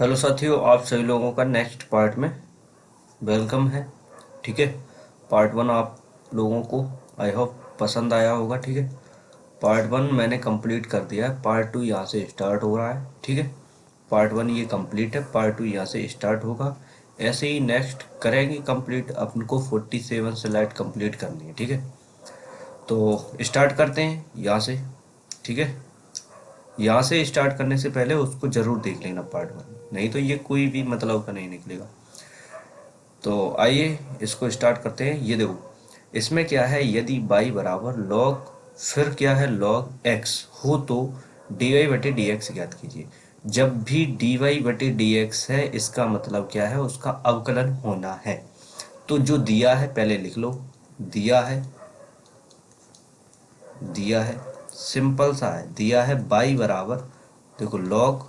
Hello साथियों, आप सभी लोगों का नेक्स्ट पार्ट में वेलकम है। ठीक है, पार्ट वन आप लोगों को आई होप पसंद आया होगा। ठीक है, पार्ट वन मैंने कंप्लीट कर दिया है, पार्ट टू यहाँ से स्टार्ट हो रहा है। ठीक है, पार्ट वन ये कंप्लीट है, पार्ट टू यहाँ से स्टार्ट होगा। ऐसे ही नेक्स्ट करेंगे कंप्लीट, अपन को 47 स्लाइड कंप्लीट करनी है। ठीक है, तो स्टार्ट करते हैं यहाँ से। ठीक है, यहाँ से स्टार्ट करने से पहले उसको जरूर देख लेना पार्ट वन, नहीं तो ये कोई भी मतलब का नहीं निकलेगा। तो आइए इसको स्टार्ट करते हैं। ये देखो, इसमें क्या है, यदि y बराबर log फिर क्या है log x हो तो dy बटे डी एक्स ज्ञात कीजिए। जब भी dy बटे डी एक्स है, इसका मतलब क्या है, उसका अवकलन होना है। तो जो दिया है पहले लिख लो, दिया है, दिया है, सिंपल सा है, दिया है y बराबर, देखो log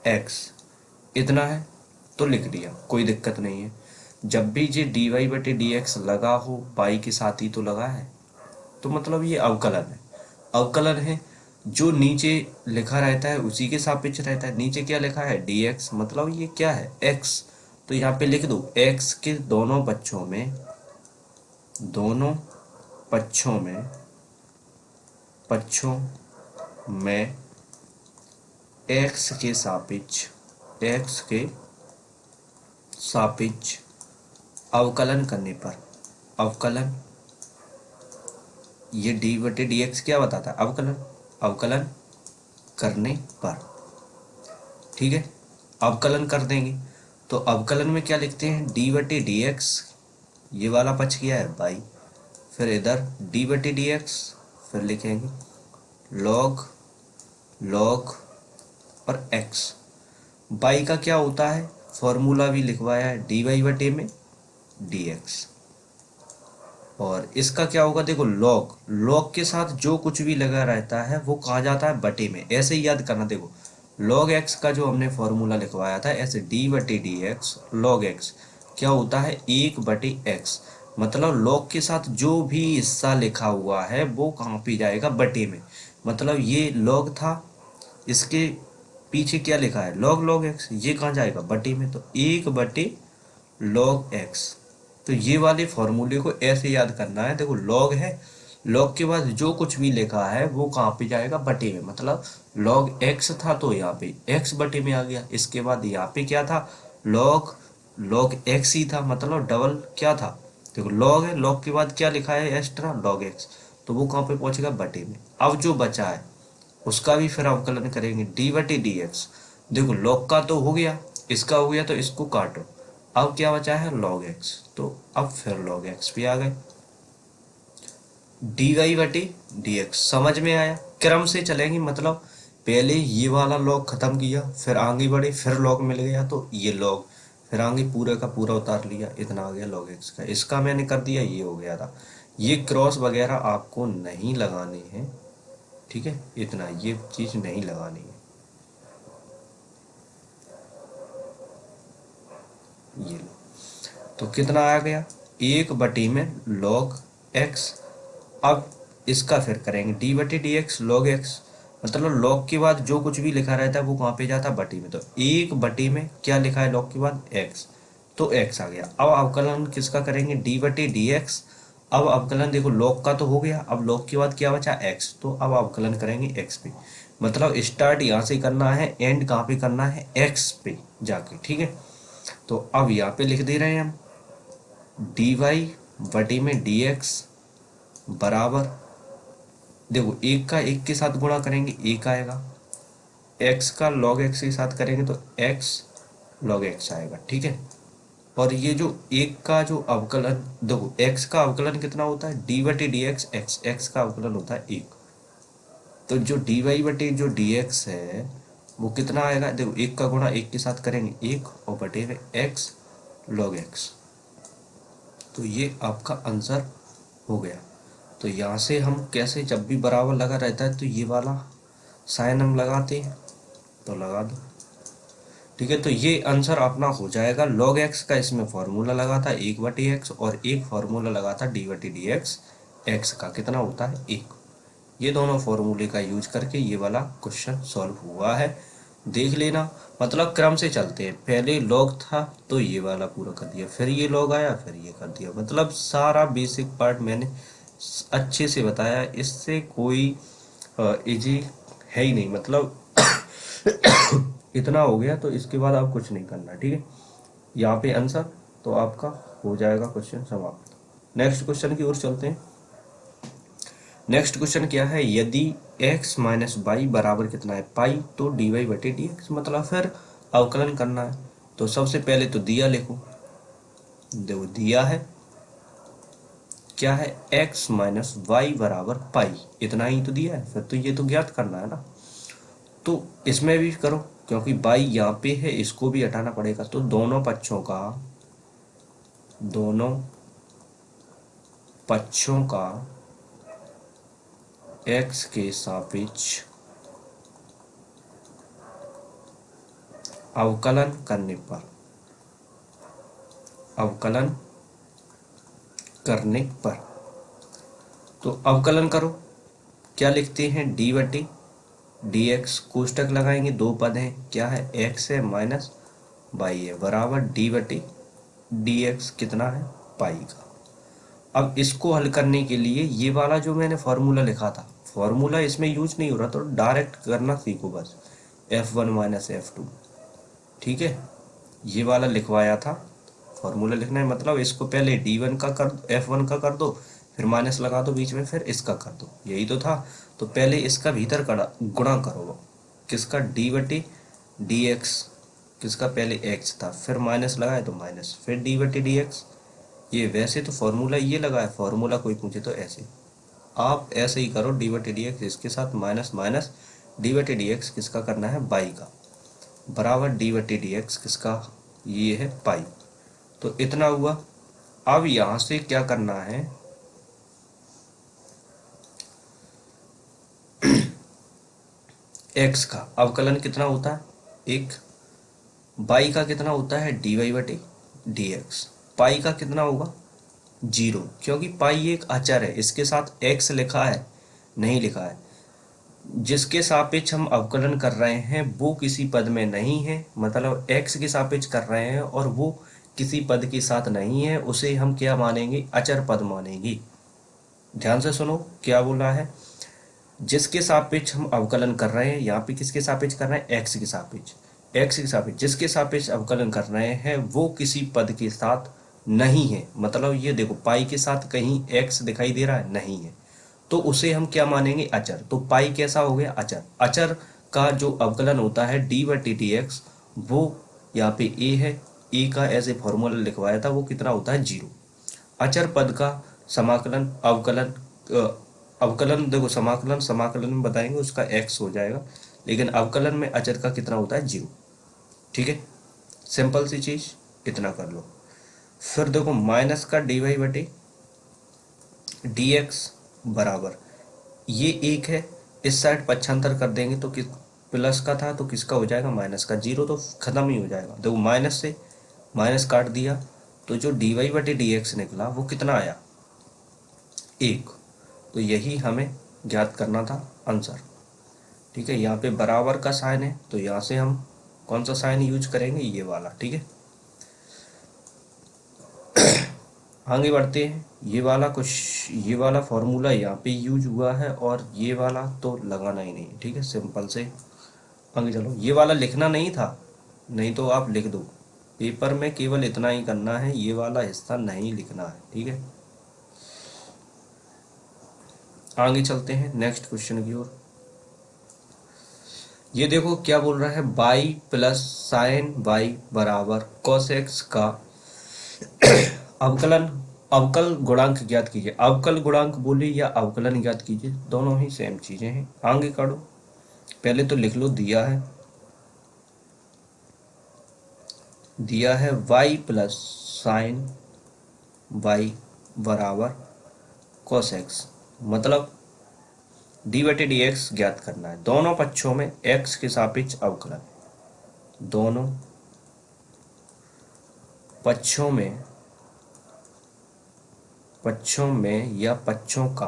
x इतना है, तो लिख दिया, कोई दिक्कत नहीं है। जब भी ये डी वाई बटे डी एक्स लगा हो, पाई के साथ ही तो लगा है, तो मतलब ये अवकलन है। अवकलन है, जो नीचे लिखा रहता है उसी के सापेक्ष रहता है। नीचे क्या लिखा है, डी एक्स, मतलब ये क्या है, एक्स। तो यहाँ पे लिख दो एक्स के दोनों पक्षों में, दोनों पक्षों में, पक्षों में एक्स के सापेक्ष, एक्स के सापेक्ष अवकलन करने पर, अवकलन, ये डी बटे डी एक्स क्या बताता है, अवकलन, अवकलन करने पर। ठीक है, अवकलन कर देंगे तो अवकलन में क्या लिखते हैं, डी बटे डी एक्स, ये वाला पक्ष क्या है बाई, फिर इधर डी बटे डी एक्स, फिर लिखेंगे लॉग, लॉग और एक्स। बाई का क्या होता है, फॉर्मूला भी लिखवाया है, डी वाई बटे में डी एक्स। और इसका क्या होगा, देखो लॉग, लॉग के साथ जो कुछ भी लगा रहता है वो कहाँ जाता है, बटे में। ऐसे ही याद करना, देखो लॉग एक्स का जो हमने फॉर्मूला लिखवाया था, ऐसे डी बटे डी एक्स लॉग एक्स क्या होता है, एक बटे एक्स। मतलब लॉग के साथ जो भी हिस्सा लिखा हुआ है वो कहाँ पे जाएगा, बटे में। मतलब ये लॉग था, इसके पीछे क्या लिखा है, लॉग लॉग एक्स, ये कहाँ जाएगा, बटे में, तो एक बटे लॉग एक्स। तो ये वाले फॉर्मूले को ऐसे याद करना है, देखो लॉग है, लॉग के बाद जो कुछ भी लिखा है वो कहाँ पे जाएगा, बटे में। मतलब लॉग एक्स था तो यहाँ पे एक्स बटे में आ गया। इसके बाद यहाँ पे क्या था, लॉग, लॉग एक्स ही था, मतलब डबल क्या था, देखो लॉग है, लॉग के बाद क्या लिखा है एक्स्ट्रा, लॉग एक्स, तो वो कहाँ पे पहुंचेगा, बटे में। अब जो बचा है उसका भी फिर अवकलन करेंगे, डी बटे डी एक्स। देखो लॉग का तो हो गया, इसका हो गया, तो इसको काटो, अब क्या बचा है, लॉग एक्स। तो अब फिर लॉग एक्स भी आ गए, डी वाई बटे डी एक्स। समझ में आया, क्रम से चलेंगे, मतलब पहले ये वाला लॉग खत्म किया, फिर आगे बढ़े, फिर लॉग मिल गया तो ये लॉग, फिर आगे पूरा का पूरा उतार लिया, इतना आ गया लॉग एक्स का। इसका मैंने कर दिया, ये हो गया था। ये क्रॉस वगैरह आपको नहीं लगानी है, ठीक है, इतना ये चीज नहीं लगानी है। ये लो, तो कितना आ गया, एक बटी में लॉग एक्स। अब इसका फिर करेंगे डी बटे डी एक्स लॉग एक्स, मतलब लॉग के बाद जो कुछ भी लिखा रहता है वो कहाँ पे जाता है, बटी में। तो एक बटी में क्या लिखा है लॉग के बाद, एक्स, तो एक्स आ गया। अब अवकलन किसका करेंगे, डी बटे डी एक्स। अब अवकलन देखो लॉग का तो हो गया, अब लॉग के बाद क्या बचा, एक्स, तो अब अवकलन करेंगे एक्स पे। मतलब स्टार्ट यहाँ से करना है, एंड कहाँ पे करना है, एक्स पे जाके। ठीक है, तो अब यहाँ पे लिख दे रहे हैं हम, डी वाई बटी में डी एक्स बराबर, देखो एक का एक के साथ गुणा करेंगे एक आएगा, एक्स का लॉग एक्स के साथ करेंगे तो एक्स लॉग एक्स आएगा। ठीक है, और ये जो एक का जो अवकलन, देखो एक्स का अवकलन कितना होता है, डी बटे डी एक्स, एक्स, एक्स का अवकलन होता है एक। तो जो डी वाई बटे जो डी एक्स है वो कितना आएगा, देखो एक का गुणा एक के साथ करेंगे एक, और बटे में एक्स लॉग एक्स। तो ये आपका आंसर हो गया। तो यहाँ से हम कैसे, जब भी बराबर लगा रहता है तो ये वाला साइन हम लगाते हैं, तो लगा दो। ठीक है, तो ये आंसर अपना हो जाएगा। लॉग एक्स का इसमें फॉर्मूला लगा था एक बटी एक्स, और एक फॉर्मूला लगा था डी बटी डी एक्स, एक्स का कितना होता है एक। ये दोनों फॉर्मूले का यूज करके ये वाला क्वेश्चन सॉल्व हुआ है। देख लेना, मतलब क्रम से चलते हैं। पहले लॉग था तो ये वाला पूरा कर दिया, फिर ये लॉग आया, फिर ये कर दिया। मतलब सारा बेसिक पार्ट मैंने अच्छे से बताया, इससे कोई इजी है ही नहीं। मतलब इतना हो गया तो इसके बाद आप कुछ नहीं करना, ठीक है। यहाँ पे आंसर तो आपका हो जाएगा क्वेश्चन समाप्त। नेक्स्ट क्वेश्चन की ओर चलते हैं। नेक्स्ट क्वेश्चन क्या है, यदि x माइनस वाई बराबर कितना है पाई, तो डी वाई बटे डी एक्स, मतलब फिर अवकलन करना है। तो सबसे पहले तो दिया लिखो, देखो दिया है क्या है, x माइनस वाई बराबर पाई, इतना ही तो दिया है, फिर तो ये तो ज्ञात करना है ना। तो इसमें भी करो, क्योंकि बाई यहाँ पे है, इसको भी हटाना पड़ेगा। तो दोनों पक्षों का x के सापेक्ष अवकलन करने पर तो अवकलन करो, क्या लिखते हैं, डी बटे डी एक्स, कोष्टक लगाएंगे, दो पद हैं, क्या है, x है माइनस वाई है, बराबर डी बटे डी एक्स कितना है, पाई का। अब इसको हल करने के लिए ये वाला जो मैंने फॉर्मूला लिखा था, फॉर्मूला इसमें यूज नहीं हो रहा, तो डायरेक्ट करना सीखो बस, F1 माइनस F2, ठीक है। ये वाला लिखवाया था, फॉर्मूला लिखना है, मतलब इसको पहले D1 का कर, F1 का कर दो, फिर माइनस लगा दो बीच में, फिर इसका कर दो, यही तो था। तो पहले इसका भीतर गुणा करो, किसका, डी बटे डी एक्स, किसका, पहले एक्स था, फिर माइनस लगाए तो माइनस, फिर डी बटे डी एक्स। ये वैसे तो फॉर्मूला ये लगा है, फॉर्मूला कोई पूछे तो ऐसे आप ऐसे ही करो, डी बटे डी एक्स इसके साथ माइनस माइनस, डी बटे डी एक्स किसका करना है, बाई का, बराबर डी बटे डी एक्स किसका, ये है पाई। तो इतना हुआ। अब यहां से क्या करना है, एक्स का अवकलन कितना होता है, एक, बाई का कितना होता है, डी वाई बटे डी एक्स, पाई का कितना होगा, जीरो, क्योंकि पाई एक अचर है, इसके साथ एक्स लिखा है, नहीं लिखा है। जिसके सापेक्ष हम अवकलन कर रहे हैं वो किसी पद में नहीं है, मतलब x के सापेक्ष कर रहे हैं और वो किसी पद के साथ नहीं है, उसे हम क्या मानेंगे, अचर पद मानेंगे। ध्यान से सुनो क्या बोल रहा है, जिसके सापेक्ष हम अवकलन कर रहे हैं, यहाँ पे किसके सापेक्ष कर रहे हैं, x के सापेक्ष, x के सापेक्ष जिसके सापेक्ष अवकलन कर रहे हैं वो किसी पद के साथ नहीं है, मतलब ये देखो पाई के साथ कहीं x दिखाई दे रहा है, नहीं है, तो उसे हम क्या मानेंगे, अचर। तो पाई कैसा हो गया, अचर। अचर का जो अवकलन होता है डी बटी डी एक्स, वो यहाँ पे ए है, ए का ऐसे फॉर्मूला लिखवाया था, वो कितना होता है, जीरो। अचर पद का समाकलन अवकलन अवकलन देखो, समाकलन समाकलन में बताएंगे उसका एक्स हो जाएगा, लेकिन अवकलन में अचर का कितना होता है, जीरो, ठीक है। सिंपल सी चीज, इतना कर लो। फिर देखो माइनस का डी वाई बटे डी एक्स बराबर, ये एक है, इस साइड पक्षांतर कर देंगे तो किस, प्लस का था तो किसका हो जाएगा, माइनस का, जीरो तो खत्म ही हो जाएगा। देखो माइनस से माइनस काट दिया तो जो डी वाई बटे डी एक्स निकला वो कितना आया, एक। तो यही हमें ज्ञात करना था आंसर, ठीक है। यहाँ पे बराबर का साइन है तो यहाँ से हम कौन सा साइन यूज करेंगे, ये वाला, ठीक है। आगे बढ़ते हैं, ये वाला फॉर्मूला यहाँ पे यूज हुआ है और ये वाला तो लगाना ही नहीं, ठीक है। सिंपल से आगे चलो, ये वाला लिखना नहीं था, नहीं तो आप लिख दो, पेपर में केवल इतना ही करना है, ये वाला हिस्सा नहीं लिखना है, ठीक है। आगे चलते हैं नेक्स्ट क्वेश्चन की ओर। ये देखो क्या बोल रहा है, बाई प्लस साइन बाई बराबर कॉस एक्स का अवकलन, अवकल गुणांक ज्ञात कीजिए। अवकल गुणांक बोलिए या अवकलन ज्ञात कीजिए, दोनों ही सेम चीजें हैं। आगे काढ़ो, पहले तो लिख लो, दिया है y प्लस साइन y बराबर cos x, मतलब डी बटे डी एक्स ज्ञात करना है। दोनों पक्षों में x के सापेक्ष अवकलन, दोनों पक्षों में या पक्षों का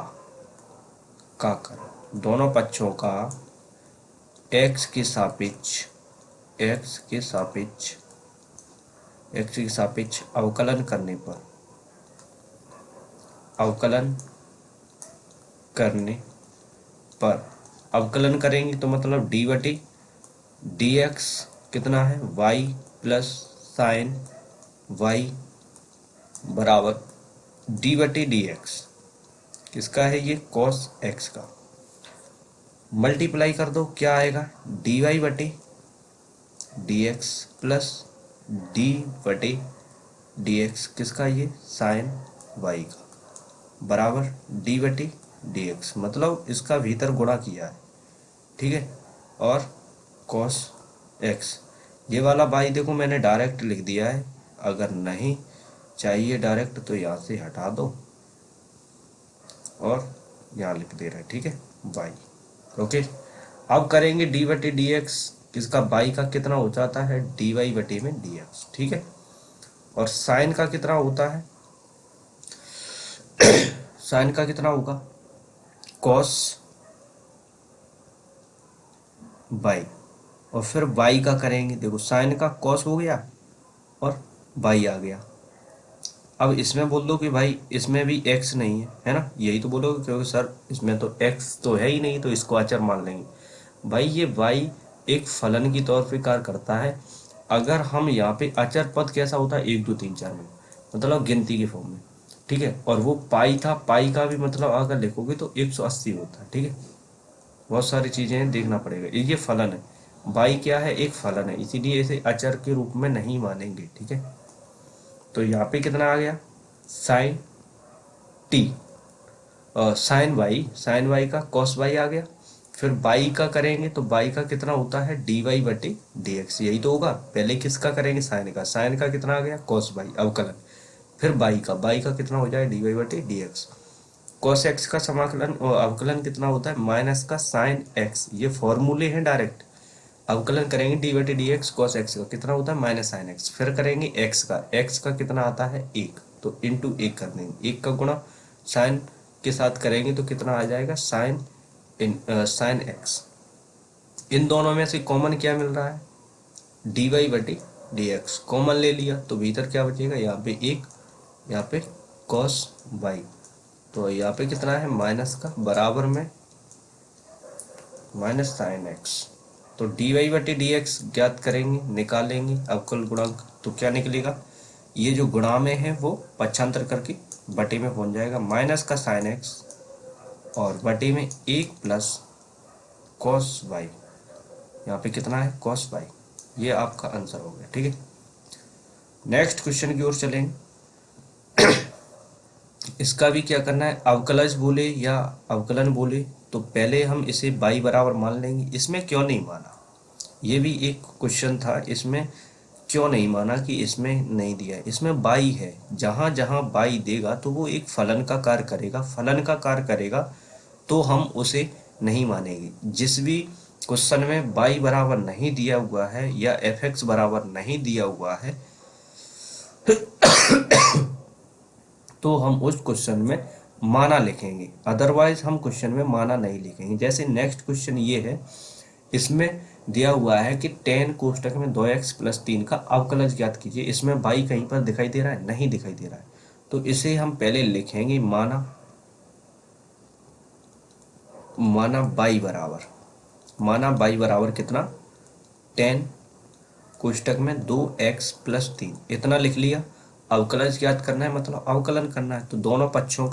करें, दोनों पक्षों का x के सापेक्ष एक्स के सापेक्ष अवकलन करने पर अवकलन करेंगे तो मतलब डी बटे डी एक्स कितना है वाई प्लस साइन वाई बराबर डी बटे डी एक्स, किसका है ये कॉस एक्स का, मल्टीप्लाई कर दो क्या आएगा डी वाई बटे डी एक्स प्लस डी बटे डी एक्स, किसका ये साइन वाई का बराबर डी बटे डी एक्स, मतलब इसका भीतर गुणा किया है, ठीक है, और कॉस एक्स। ये वाला बाई देखो मैंने डायरेक्ट लिख दिया है, अगर नहीं चाहिए डायरेक्ट तो यहाँ से हटा दो और यहाँ लिख दे रहा है, ठीक है बाई। ओके, अब करेंगे डी बटे डी एक्स, किसका बाई का कितना हो जाता है डी वाई बटे में डी एक्स, ठीक है, और साइन का कितना होता है साइन का कितना होगा कॉस बाई, और फिर बाई का करेंगे, देखो साइन का कॉस हो गया और बाई आ गया। अब इसमें बोल दो कि भाई इसमें भी x नहीं है ना, यही तो बोलोगे क्योंकि सर इसमें तो x तो है ही नहीं, तो इसको अचर मान लेंगे। भाई ये y एक फलन की तौर पे कार्य करता है। अगर हम यहाँ पे अचर पद कैसा होता है 1 2 3 4 में, मतलब गिनती के फॉर्म में, ठीक है, और वो पाई था, पाई का भी मतलब अगर लिखोगे तो 180 होता है, ठीक है, बहुत सारी चीजें देखना पड़ेगा। ये फलन है, y क्या है एक फलन है, इसीलिए इसे अचर के रूप में नहीं मानेंगे, ठीक है। तो यहाँ पे कितना आ गया साइन टी, साइन वाई का कॉस वाई आ गया। फिर बाई का करेंगे तो बाई का कितना होता है डी वाई बटे डी एक्स, यही तो होगा। पहले किसका करेंगे साइन का कितना आ गया कॉस वाई अवकलन, फिर बाई का कितना हो जाए डी वाई बटे डी एक्स। कॉस एक्स का समाकलन और अवकलन कितना होता है माइनस का साइन एक्स, ये फॉर्मूले हैं डायरेक्ट। अवकलन करेंगे डी बटे डी एक्स कॉस एक्स का कितना होता है माइनस साइन एक्स, फिर करेंगे एक्स का कितना आता है 1, तो इंटू 1 कर देंगे, 1 का गुणा साइन के साथ करेंगे तो कितना आ जाएगा साइन एक्स। इन दोनों में से कॉमन क्या मिल रहा है डी वाई बटे डी एक्स, कॉमन ले लिया तो भीतर क्या बचेगा यहाँ पे 1, यहाँ पे कॉस वाई, तो यहाँ पे कितना है माइनस का बराबर में माइनस साइन एक्स। तो डी वाई बटे डी एक्स ज्ञात करेंगे, निकालेंगे अवकल गुणांक, तो क्या निकलेगा ये जो गुणा में है वो पक्षांतर करके बटे में पहुंच जाएगा, माइनस का साइन एक्स और बटे में 1 प्लस कॉस वाई, यहाँ पे कितना है कॉस वाई, ये आपका आंसर हो गया, ठीक है। नेक्स्ट क्वेश्चन की ओर चलेंगे। इसका भी क्या करना है, अवकलज बोले या अवकलन बोले तो पहले हम इसे बाई बराबर मान लेंगे। इसमें क्यों नहीं माना, ये भी एक क्वेश्चन था, इसमें क्यों नहीं माना कि इसमें नहीं दिया है, इसमें बाई है, जहां जहां बाई देगा तो वो एक फलन का कार्य करेगा, तो हम उसे नहीं मानेंगे। जिस भी क्वेश्चन में बाई बराबर नहीं दिया हुआ है या एफ एक्स बराबर नहीं दिया हुआ है तो हम उस क्वेश्चन में माना लिखेंगे, अदरवाइज हम क्वेश्चन में माना नहीं लिखेंगे। जैसे नेक्स्ट क्वेश्चन ये है, इसमें दिया हुआ है कि 10 कोष्टक में 2x प्लस 3 का अवकलज ज्ञात कीजिए। इसमें बाई कहीं पर दिखाई दे रहा है, नहीं दिखाई दे रहा है, तो इसे हम पहले लिखेंगे माना बाई बराबर कितना 10 कोष्टक में 2x प्लस 3, इतना लिख लिया। अवकलज ज्ञात करना है मतलब अवकलन करना है, तो दोनों पक्षों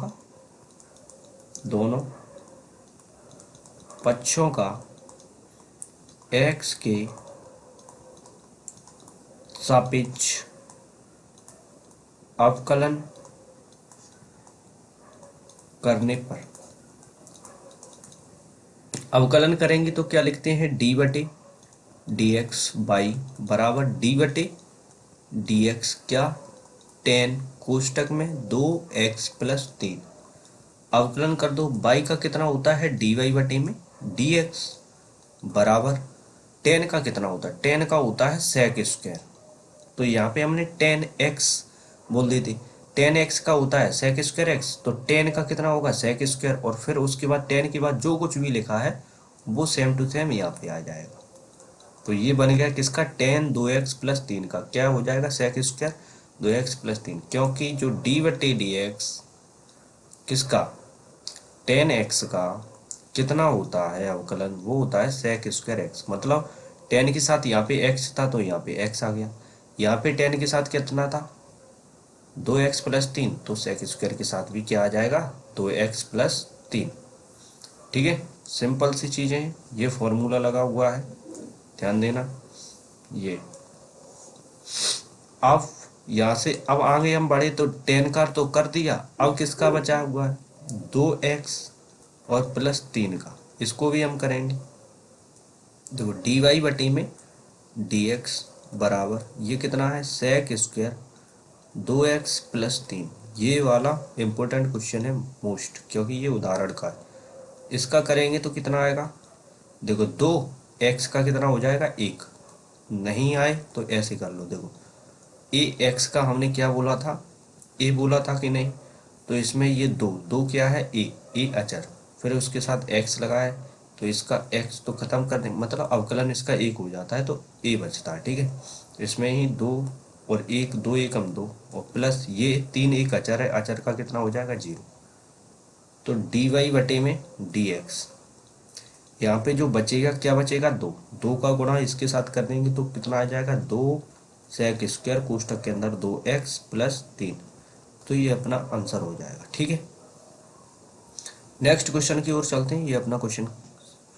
का x के सापेक्ष अवकलन करने पर अवकलन करेंगे तो क्या लिखते हैं डी बटे डी एक्स बाई बराबर डी बटे डी एक्स क्या 10 कोष्टक में 2x प्लस 3, अवकलन कर दो, बाई का कितना होता है डी वाई बटे में डी एक्स बराबर 10 का कितना होता है 10 का होता है सेक स्क्वायर, तो यहाँ पे हमने 10x बोल दी थी, 10x का होता है सेक स्क्वायर x, तो 10 का कितना होगा सेक स्क्वायर, और फिर उसके बाद 10 के बाद जो कुछ भी लिखा है वो सेम टू सेम यहाँ पे आ जाएगा। तो ये बन गया किसका, टेन 2x+3 का, क्या हो जाएगा, सेक स्क्वायर 2x+3, क्योंकि जो d/dx किसका, 10x का कितना होता है अवकलन, वो होता है सेक स्क्वायर एक्स। मतलब 10 के साथ यहाँ पे x था तो यहाँ पे x आ गया, यहाँ पे 10 के साथ कितना था, 2x+3, तो सेक स्क्वायर के साथ भी क्या आ जाएगा, 2x+3। ठीक है, सिंपल सी चीज़ें हैं, ये फॉर्मूला लगा हुआ है, ध्यान देना। ये अब यहाँ से अब आगे हम बढ़े तो 10 का तो कर दिया, अब किसका बचा हुआ है, 2x और +3 का, इसको भी हम करेंगे। देखो dy/t में dx बराबर ये कितना है, सेक स्क्वायर 2x+3। ये वाला इम्पोर्टेंट क्वेश्चन है मोस्ट, क्योंकि ये उदाहरण का है। इसका करेंगे तो कितना आएगा, देखो 2x का कितना हो जाएगा, 1, नहीं आए तो ऐसे कर लो। देखो ax का हमने क्या बोला था, a बोला था कि नहीं, तो इसमें ये दो क्या है, a अचर, फिर उसके साथ x लगाए तो इसका x तो खत्म कर देंगे, मतलब अवकलन इसका 1 हो जाता है तो a बचता है। ठीक है, इसमें ही 2 और 1, 2 एकम 2 और प्लस ये 3 एक अचर है, अचर का कितना हो जाएगा, 0। तो dy/में dx, यहाँ पे जो बचेगा क्या बचेगा, 2 का गुणा इसके साथ कर देंगे तो कितना आ जाएगा, 2 सेक स्क्वायर कोष्टक के अंदर 2x+3। तो ये अपना आंसर हो जाएगा। ठीक है, नेक्स्ट क्वेश्चन की ओर चलते हैं, ये अपना क्वेश्चन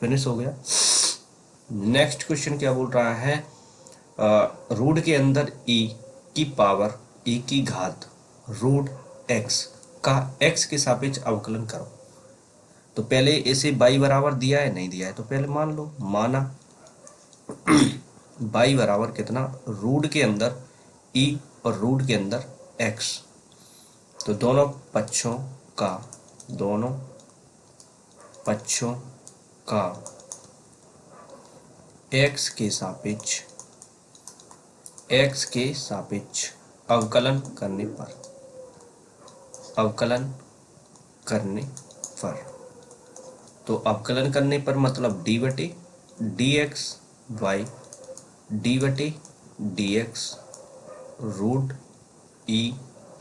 फिनिश हो गया। नेक्स्ट क्वेश्चन क्या बोल रहा है, रूट के अंदर e की घात रूट x का x के सापेक्ष अवकलन करो। तो पहले इसे y बराबर दिया है, नहीं दिया है, तो पहले मान लो, माना y बराबर कितना, रूट के अंदर e और रूट के अंदर x, तो दोनों पक्षों का x के सापेक्ष अवकलन करने पर, तो अवकलन करने पर मतलब d/dx y d/dx root e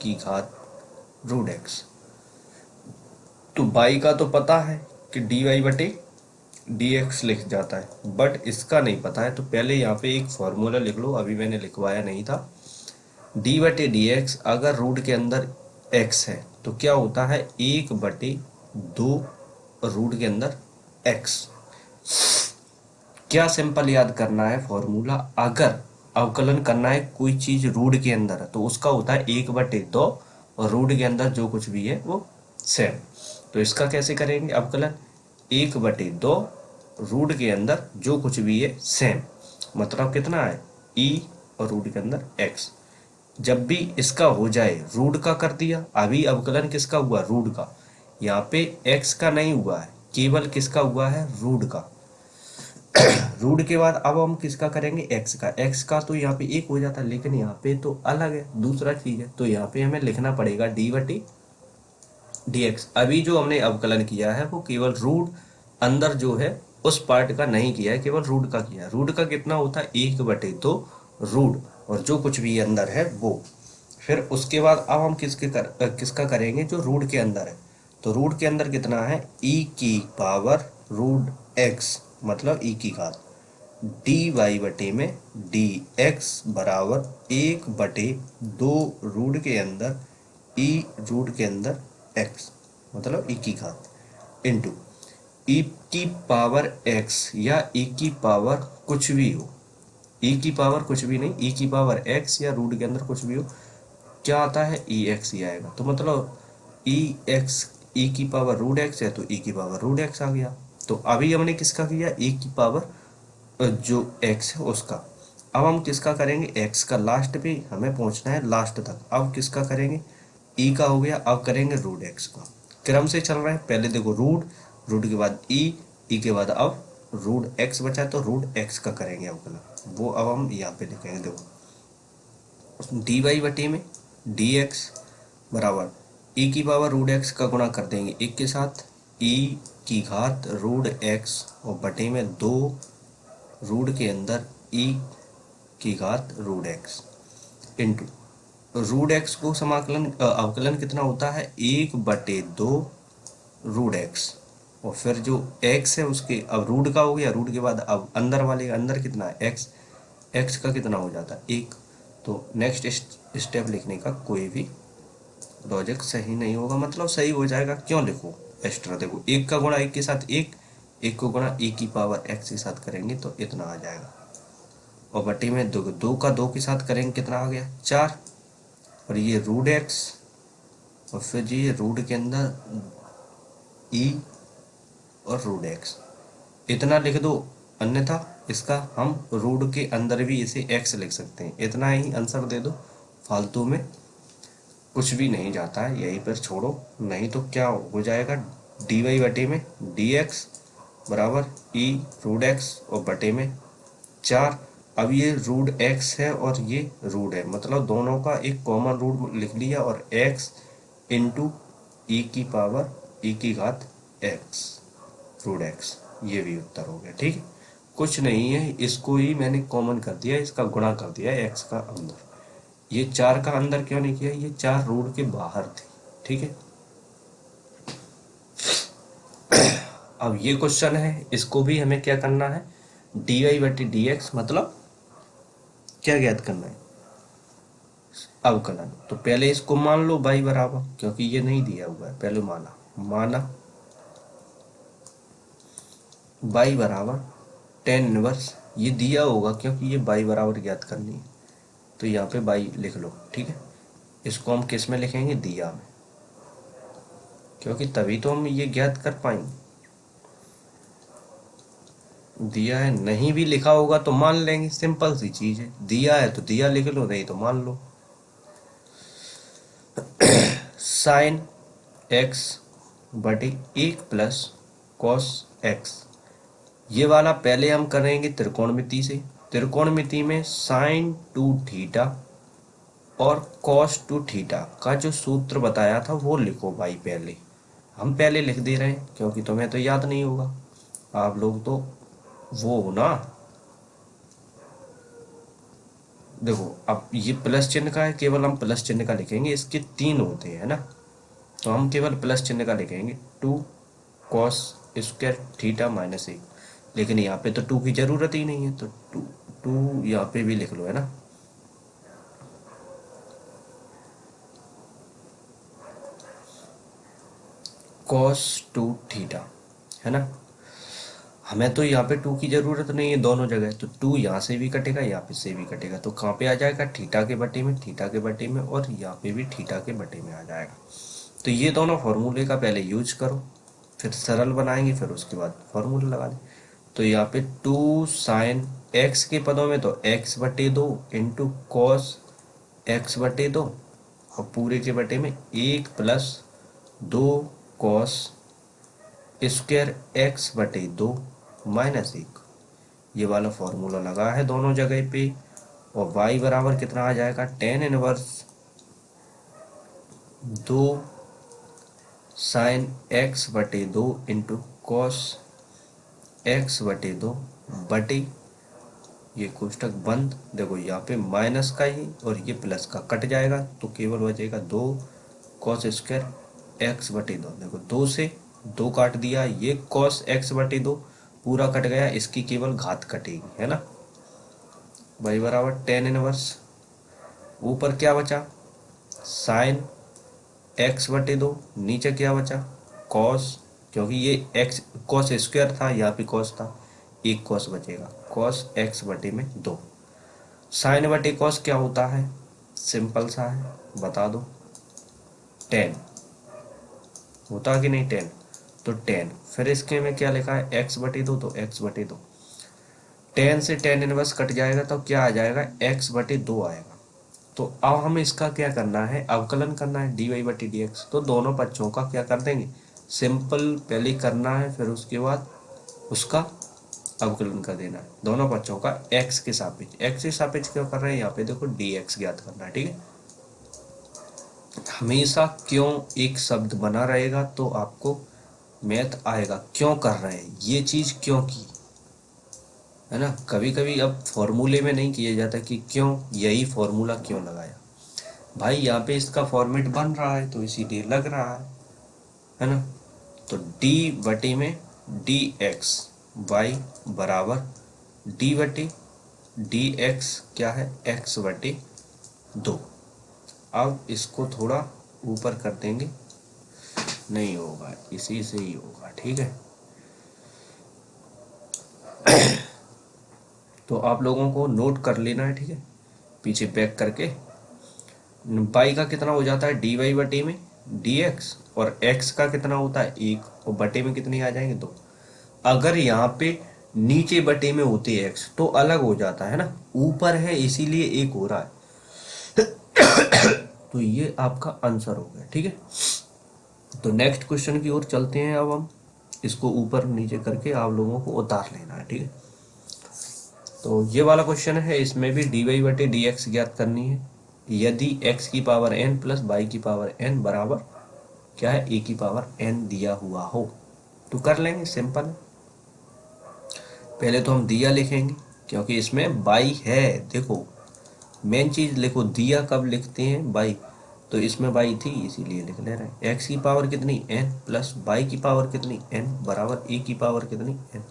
की घात रूट x। तो y का तो पता है कि dy/dx लिख जाता है, बट इसका नहीं पता है, तो पहले यहाँ पे एक फॉर्मूला लिख लो, अभी मैंने लिखवाया नहीं था। d/dx अगर रूट के अंदर x है तो क्या होता है, 1/2 रूट के अंदर x। क्या सिंपल याद करना है फॉर्मूला, अगर अवकलन करना है कोई चीज रूट के अंदर है तो उसका होता है 1/2 और रूट के अंदर जो कुछ भी है वो सेम। तो इसका कैसे करेंगे अवकलन, 1/2 रूट के अंदर जो कुछ भी है सेम, मतलब कितना है, e और रूट के अंदर x। जब भी इसका हो जाए, रूट का कर दिया, अभी अवकलन किसका हुआ, रूट का, यहाँ पे x का नहीं हुआ है, केवल किसका हुआ है, रूट का। रूट के बाद अब हम किसका करेंगे, x का तो यहाँ पे 1 हो जाता है, लेकिन यहाँ पे तो अलग है, दूसरा चीज है, तो यहाँ पे हमें लिखना पड़ेगा d/dx। अभी जो हमने अवकलन किया है वो केवल रूट अंदर जो है उस पार्ट का नहीं किया है, केवल रूट का किया है। रूट का कितना होता है, 1/2 रूट और जो कुछ भी अंदर है वो। फिर उसके बाद अब हम किसका करेंगे, जो रूट के अंदर है, तो रूट के अंदर कितना है, e की पावर रूट x, मतलब e की घात, dy/में dx बराबर 1/2 रूट के अंदर e रूट के अंदर x, मतलब e की घात, इंटू e की पावर x या e की पावर कुछ भी हो, e की पावर कुछ भी नहीं, e की पावर x या रूट के अंदर कुछ भी हो, क्या आता है, ex ही आएगा। तो मतलब e की पावर रूट x है तो e की पावर रूट x आ गया। तो अभी हमने किसका किया, e की पावर जो x है उसका। अब हम किसका करेंगे, x का, लास्ट पे हमें पहुंचना है लास्ट तक। अब किसका करेंगे, e का हो गया, अब करेंगे रूट x का। क्रम से चल रहा है, पहले देखो रूट के बाद e के बाद अब रूट x बचा, तो रूट x का करेंगे अवकलन, वो अब हम यहाँ पे लिखेंगे। देखो dy/में dx बराबर e की पावर रूट x का गुणा कर देंगे 1 के साथ, e की घात रूट x और बटे में 2 रूट के अंदर ई की घात root x into root x को समाकलन अवकलन कितना होता है 1/2 रूट एक्स, और फिर जो एक्स है उसके अब रूट का हो गया, रूट के बाद अब अंदर वाले का अंदर कितना है एक्स, एक्स का कितना हो जाता है 1। तो नेक्स्ट स्टेप लिखने का कोई भी लॉजिक सही नहीं होगा, मतलब सही हो जाएगा, क्यों लिखो एक्स्ट्रा। देखो एक का गुणा एक के साथ एक, एक को गुणा e की पावर x के साथ करेंगे तो इतना आ जाएगा, और बटी में दो का दो के साथ करेंगे कितना आ गया 4, और ये रूट एक्स, और फिर ये रूट के अंदर e और रूट एक्स इतना लिख दो, अन्यथा इसका हम रूट के अंदर भी इसे x लिख सकते हैं। इतना ही आंसर दे दो, फालतू में कुछ भी नहीं जाता है, यहीं पर छोड़ो, नहीं तो क्या हो जाएगा डी वाई बटे में डी एक्स बराबर ई रूट एक्स और बटे में 4। अब ये रूट एक्स है और ये रूट है, मतलब दोनों का एक कॉमन रूट लिख लिया, और x इंटू ई की पावर ई की घात x रूट एक्स, ये भी उत्तर हो गया। ठीक है, कुछ नहीं है, इसको ही मैंने कॉमन कर दिया, इसका गुणा कर दिया x का अंदर। ये 4 का अंदर क्यों नहीं किया, ये 4 रूट के बाहर थे। ठीक है, अब ये क्वेश्चन है, इसको भी हमें क्या करना है डी वाई बटी डी एक्स, मतलब क्या ज्ञात करना है अवकलन। तो पहले इसको मान लो y बराबर, क्योंकि ये नहीं दिया हुआ है, पहले माना y बराबर tan इनवर्स, ये दिया होगा क्योंकि ये y बराबर ज्ञात करनी है, तो यहाँ पे y लिख लो। ठीक है, इसको हम किस में लिखेंगे दिया में, क्योंकि तभी तो हम ये ज्ञात कर पाएंगे। दिया है, नहीं भी लिखा होगा तो मान लेंगे, सिंपल सी चीज है, दिया है तो दिया लिख लो, नहीं तो मान लो। साइन एक्स बटे 1 प्लस कॉस एक्स, ये वाला पहले हम करेंगे त्रिकोणमिति से। त्रिकोणमिति में साइन 2 थीटा और कॉस 2 थीटा का जो सूत्र बताया था वो लिखो भाई, पहले हम पहले लिख दे रहे हैं क्योंकि तुम्हें तो याद नहीं होगा, आप लोग तो वो हो ना। देखो अब ये प्लस चिन्ह का है, केवल हम प्लस चिन्ह का लिखेंगे, इसके 3 होते हैं ना, तो हम केवल प्लस चिन्ह का लिखेंगे 2 कॉस स्क्वायर थीटा माइनस 1, लेकिन यहाँ पे तो 2 की जरूरत ही नहीं है, तो 2 यहाँ पे भी लिख लो, है ना। कॉस 2 थीटा, है ना, हमें तो यहाँ पे 2 की जरूरत नहीं है दोनों जगह, तो 2 यहाँ से भी कटेगा, यहाँ पे से भी कटेगा, तो कहाँ पे आ जाएगा थीटा के बटे में, थीटा के बटे में, और यहाँ पे भी थीटा के बटे में आ जाएगा। तो ये दोनों फॉर्मूले का पहले यूज करो, फिर सरल बनाएंगे, फिर उसके बाद फॉर्मूला लगा दें। तो यहाँ पे 2 साइन एक्स के पदों में तो x बटे 2 इंटू कॉस एक्स बटे 2, और पूरे के बटे में 1 प्लस 2 कॉस स्क्वायर एक्स बटे 2 माइनस 1, ये वाला फॉर्मूला लगा है दोनों जगह पे। और y बराबर कितना आ जाएगा tan इनवर्स 2 साइन एक्स बटे 2 इंटू कॉस एक्स बटे 2 बटे, ये कोष्टक बंद, देखो यहाँ पे माइनस का ही और ये प्लस का कट जाएगा, तो केवल बचेगा 2 कॉस स्क्वायर एक्स बटे 2, देखो 2 से 2 काट दिया, ये कॉस एक्स बटे 2 पूरा कट गया, इसकी केवल घात कटेगी, है ना। y बराबर tan इनवर्स, ऊपर क्या बचा साइन एक्स बटे 2, नीचे क्या बचा कॉस, क्योंकि ये एक्स कॉस स्क्वायर था, यहाँ पे कॉस था, एक कॉस बचेगा, कॉस एक्स बटे में 2। साइन बटे कॉस क्या होता है, सिंपल सा है, बता दो, टेन होता कि नहीं, टेन, तो टेन, फिर इसके में क्या लिखा है एक्स बटे 2, तो एक्स बटे 2, टेन से टेन इनवर्स कट जाएगा तो क्या आ जाएगा एक्स बटे 2 आएगा। तो अब हमें इसका क्या करना है, अवकलन करना है डी वाई बटी डी एक्स, तो दोनों पक्षों का क्या कर देंगे, सिंपल पहले करना है, फिर उसके बाद उसका अवकलन कर देना है दोनों पक्षों का x के सापेक्ष। x के सापेक्ष क्यों कर रहे हैं, यहाँ पे देखो dx ज्ञात करना है। ठीक है, हमेशा क्यों एक शब्द बना रहेगा तो आपको मैथ आएगा, क्यों कर रहे हैं ये चीज, क्यों की, है ना। कभी कभी अब फॉर्मूले में नहीं किया जाता कि क्यों यही फॉर्मूला क्यों लगाया भाई, यहाँ पे इसका फॉर्मेट बन रहा है तो इसीलिए लग रहा है ना। तो डी बटे में डी एक्स वाई बराबर डी बटे डी एक्स क्या है, एक्स बटे 2। अब इसको थोड़ा ऊपर कर देंगे, नहीं होगा, इसी से ही होगा, ठीक है। तो आप लोगों को नोट कर लेना है, ठीक है, पीछे बैक करके। बाई का कितना हो जाता है डी वाई बटे में डी एक्स, और एक्स का कितना होता है 1, और बटे में कितने आ जाएंगे 2। अगर यहाँ पे नीचे बटे में होते एक्स तो अलग हो जाता है ना, ऊपर है इसीलिए 1 हो रहा है। तो ये आपका आंसर हो गया, ठीक है। तो नेक्स्ट क्वेश्चन की ओर चलते हैं। अब हम इसको ऊपर नीचे करके आप लोगों को उतार लेना है, ठीक है। तो ये वाला क्वेश्चन है, इसमें भी डी वाई बटे डी एक्स ज्ञात करनी है यदि x की पावर n प्लस y की पावर n बराबर क्या है a की पावर n दिया हुआ हो। तो कर लेंगे, सिंपल है। पहले तो हम दिया लिखेंगे क्योंकि इसमें y है। देखो मेन चीज लिखो, दिया कब लिखते हैं y, तो इसमें y थी इसीलिए लिख ले रहे हैं। x की पावर कितनी n प्लस y की पावर कितनी n बराबर a की पावर कितनी n।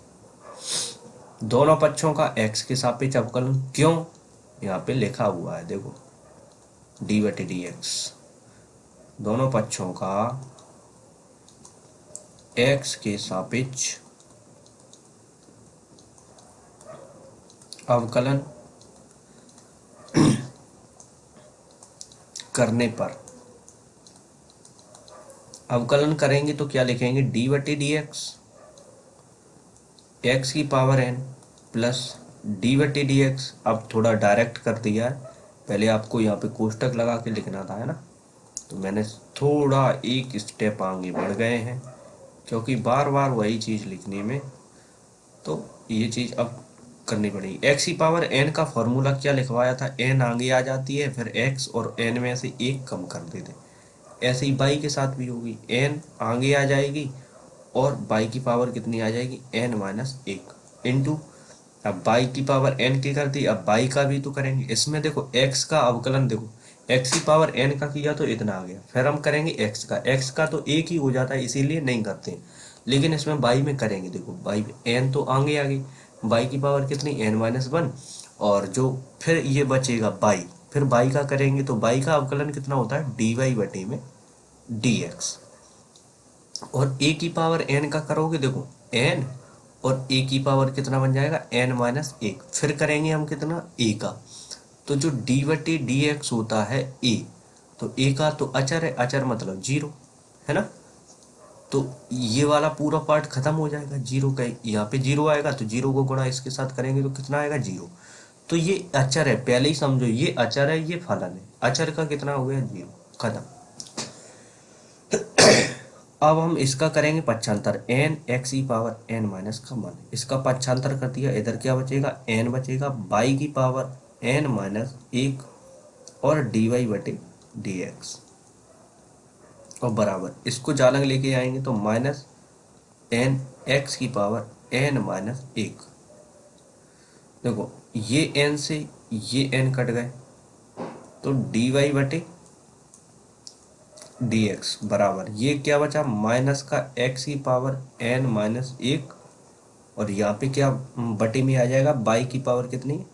दोनों पक्षों का x के सापेक्ष अवकलन क्यों यहाँ पे लिखा हुआ है, देखो डी बटे डी एक्स, दोनों पक्षों का x के सापेक्ष अवकलन करने पर, अवकलन करेंगे तो क्या लिखेंगे डी बटे डी एक्स एक्स की पावर n प्लस डी बटे डी एक्स। अब थोड़ा डायरेक्ट कर दिया है, पहले आपको यहाँ पे कोष्टक लगा के लिखना था, है ना। तो मैंने थोड़ा एक स्टेप आगे बढ़ गए हैं क्योंकि बार बार वही चीज़ लिखने में तो ये चीज़ अब करनी पड़ेगी। एक्स की पावर एन का फॉर्मूला क्या लिखवाया था, एन आगे आ जाती है, फिर एक्स और एन में से एक कम कर देते। ऐसे ही बाई के साथ भी होगी, एन आगे आ जाएगी और बाई की पावर कितनी आ जाएगी एन माइनस 1 इंटू, अब बाई की पावर एन की कर दी, अब बाई का भी तो करेंगे। इसमें देखो एक्स का अवकलन, देखो एक्स की पावर एन का किया तो इतना आ गया, फिर हम करेंगे एक्स का तो एक ही हो जाता है इसीलिए नहीं करते, लेकिन इसमें बाई में करेंगे। देखो बाई एन तो आगे आ गई, बाई की पावर कितनी एन माइनस 1, और जो फिर ये बचेगा बाई, फिर बाई का करेंगे तो बाई का अवकलन कितना होता है डी वाई बटे में डी एक्स, और ए की पावर एन का करोगे देखो एन, और ए की पावर कितना बन जाएगा एन माइनस 1, फिर करेंगे हम कितना ए का, तो जो डी बटे डी एक्स होता है ए, तो ए का तो अचर है, अचर मतलब 0 है ना। तो ये वाला पूरा पार्ट खत्म हो जाएगा, 0 का यहाँ पे 0 आएगा, तो 0 को गुणा इसके साथ करेंगे तो कितना आएगा 0। तो ये अचर है, पहले ही समझो ये अचर है, ये फलन है, अचर का कितना हो गया 0, खत्म। अब हम इसका करेंगे पक्षांतर, एन एक्स की पावर एन माइनस का मान, इसका पक्षांतर कर दिया, इधर क्या बचेगा एन बचेगा, बाई की पावर एन माइनस 1 और डी वाई बटे डी एक्स, और बराबर इसको जालंग लेके आएंगे तो माइनस एन एक्स की पावर एन माइनस 1। देखो ये एन से ये एन कट गए तो डी वाई बटे डी एक्स बराबर ये क्या बचा माइनस का एक्स की पावर एन माइनस 1, और यहाँ पे क्या बटे में आ जाएगा बाई की पावर कितनी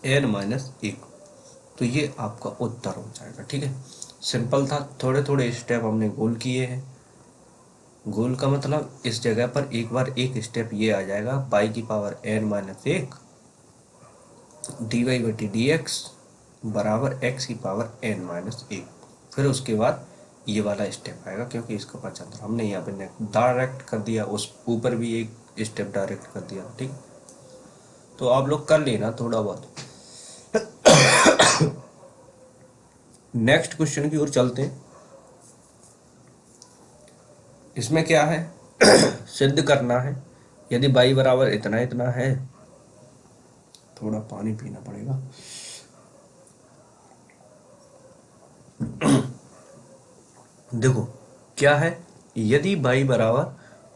एन माइनस 1। तो ये आपका उत्तर हो जाएगा, ठीक है। सिंपल था, थोड़े थोड़े स्टेप हमने गोल किए हैं। गोल का मतलब इस जगह पर एक बार एक स्टेप ये आ जाएगा, बाई की power n minus 1 d y बटी डी एक्स बराबर एक्स की पावर एन माइनस 1, फिर उसके बाद ये वाला स्टेप आएगा क्योंकि इसका पक्षांतर हमने यहाँ पे डायरेक्ट कर दिया, उस ऊपर भी एक स्टेप डायरेक्ट कर दिया, ठीक। तो आप लोग कर लेना थोड़ा बहुत। नेक्स्ट क्वेश्चन की ओर चलते हैं। इसमें क्या है सिद्ध करना है यदि बाई बराबर इतना इतना है, थोड़ा पानी पीना पड़ेगा। देखो क्या है, यदि बाई बराबर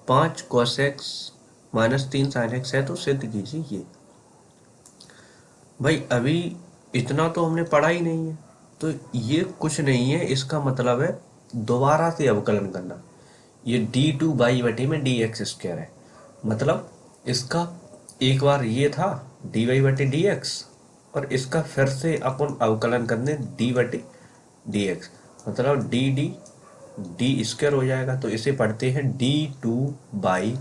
5 cos x -3 sin x है तो सिद्ध कीजिए। भाई अभी इतना तो हमने पढ़ा ही नहीं है, तो ये कुछ नहीं है, इसका मतलब है दोबारा से अवकलन करना। ये d2 बाई बटे में dx स्क्वायर है, मतलब इसका एक बार ये था dy/dx, और इसका फिर से अपन अवकलन करने d/dx, मतलब डी स्क्वायर हो जाएगा। तो इसे पढ़ते हैं d2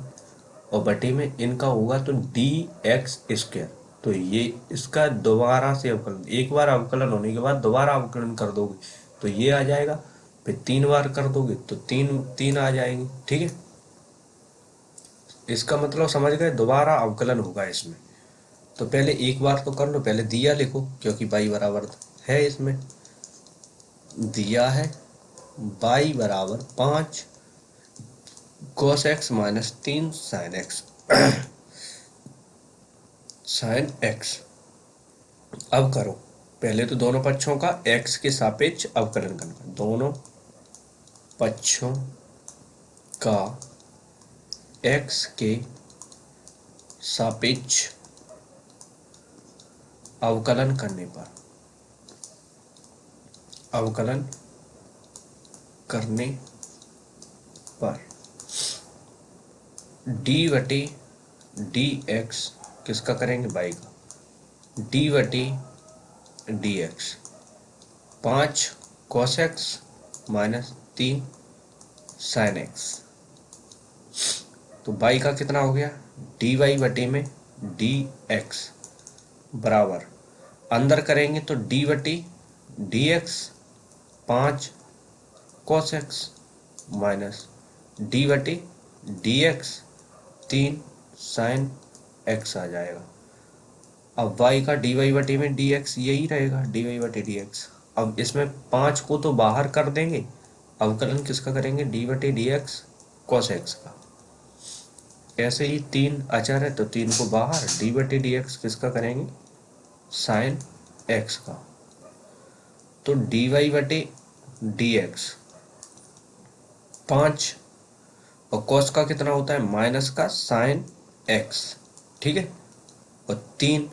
और बटे में इनका होगा तो dx²। तो ये इसका दोबारा से अवकलन, एक बार अवकलन होने के बाद दोबारा अवकलन कर दोगे तो ये आ जाएगा, फिर 3 बार कर दोगे तो तीन तीन आ जाएंगे। ठीक है, इसका मतलब समझ गए, दोबारा अवकलन होगा इसमें। तो पहले एक बार तो कर लो, पहले दिया लिखो क्योंकि बाई बराबर है, इसमें दिया है बाई बराबर 5 cos x -3 sin x sin x। अब करो, पहले तो दोनों पक्षों का x के सापेक्ष अवकलन करना, दोनों पक्षों का x के सापेक्ष अवकलन करने पर, अवकलन करने पर d/dx किसका करेंगे, बाई का, d/dx 5 cos x -3 sin x। तो बाई का कितना हो गया, dy/dx बराबर, अंदर करेंगे तो d/dx 5 cos x -d/dx 3 sin x आ जाएगा। अब y का dy/dx यही रहेगा, dy/dx। अब इसमें 5 को तो बाहर कर देंगे, अवकलन किसका करेंगे, d/dx cos x का। ऐसे ही 3 अचर है तो 3 को बाहर, d/dx किसका करेंगे, sin x का। तो dy/dx 5 और cos का कितना होता है, माइनस का sin x। ठीक है, और 3,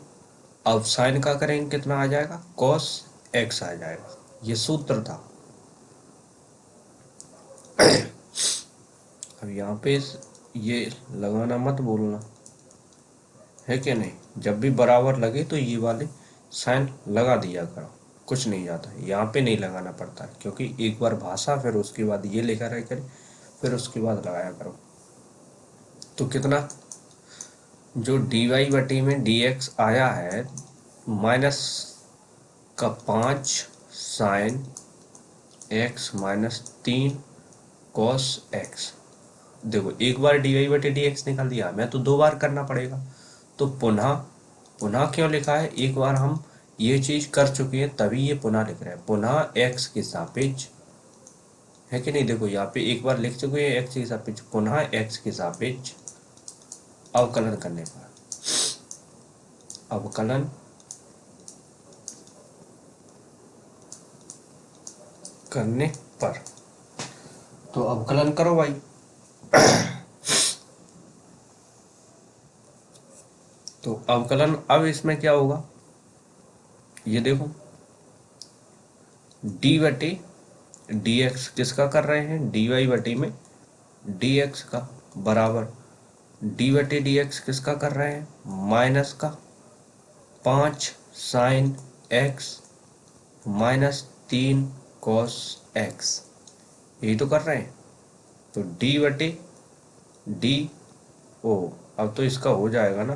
अब साइन का करेंगे कितना आ जाएगा, cos x आ जाएगा। ये सूत्र था। अब यहाँ पे ये लगाना मत बोलना, है कि नहीं, जब भी बराबर लगे तो ये वाले साइन लगा दिया करो, कुछ नहीं जाता है, यहाँ पे नहीं लगाना पड़ता है, क्योंकि एक बार भाषा फिर उसके बाद ये लिखा रह करे, फिर उसके बाद लगाया करो। तो कितना, जो dy/dx आया है माइनस का 5 साइन x -3 cos x। देखो एक बार dy/dx निकाल दिया, मैं तो 2 बार करना पड़ेगा, तो पुनः पुनः क्यों लिखा है, एक बार हम ये चीज कर चुके हैं तभी ये पुनः लिख रहे हैं, पुनः x के सापेक्ष, है कि नहीं। देखो यहाँ पे एक बार लिख चुके हैं x के सापेक्ष, पुनः x के सापेक्ष अवकलन करने पर, अवकलन करने पर, तो अवकलन करो भाई। तो अवकलन अब इसमें क्या होगा, ये देखो d/dx किसका कर रहे हैं, dy/dx का बराबर d/dx किसका कर रहे हैं, माइनस का 5 साइन x -3 cos x, यही तो कर रहे हैं। तो d/d ओ, अब तो इसका हो जाएगा ना,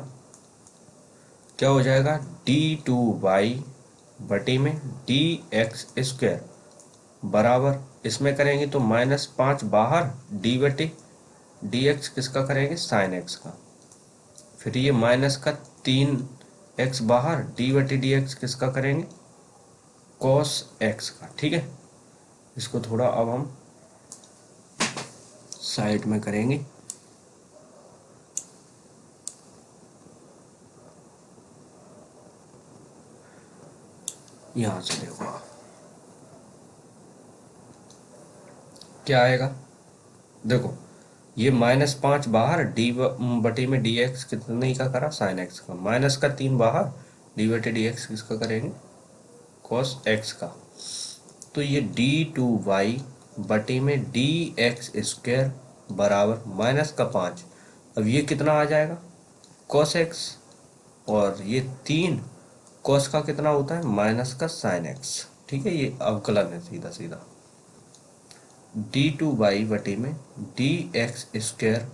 क्या हो जाएगा, d2 बराबर, इसमें करेंगे तो -5 बाहर, d/dx किसका करेंगे, sin x का, फिर ये माइनस का 3x बाहर, d/dx किसका करेंगे, cos x का। ठीक है, इसको थोड़ा अब हम साइड में करेंगे। यहां से देखो क्या आएगा, देखो ये -5 बाहर, डी बटे में डी एक्स कितने का करा, साइन एक्स का, माइनस का 3 बाहर, डी बटे डी एक्स किसका करेंगे, कॉस एक्स का। तो ये d2y बटे में डी एक्स स्क्वायर बराबर माइनस का 5, अब ये कितना आ जाएगा, कॉस एक्स, और ये 3 कॉस का कितना होता है, माइनस का साइन एक्स। ठीक है, ये अवकलन है सीधा सीधा। d2y बटे में डी एक्स स्क्वायर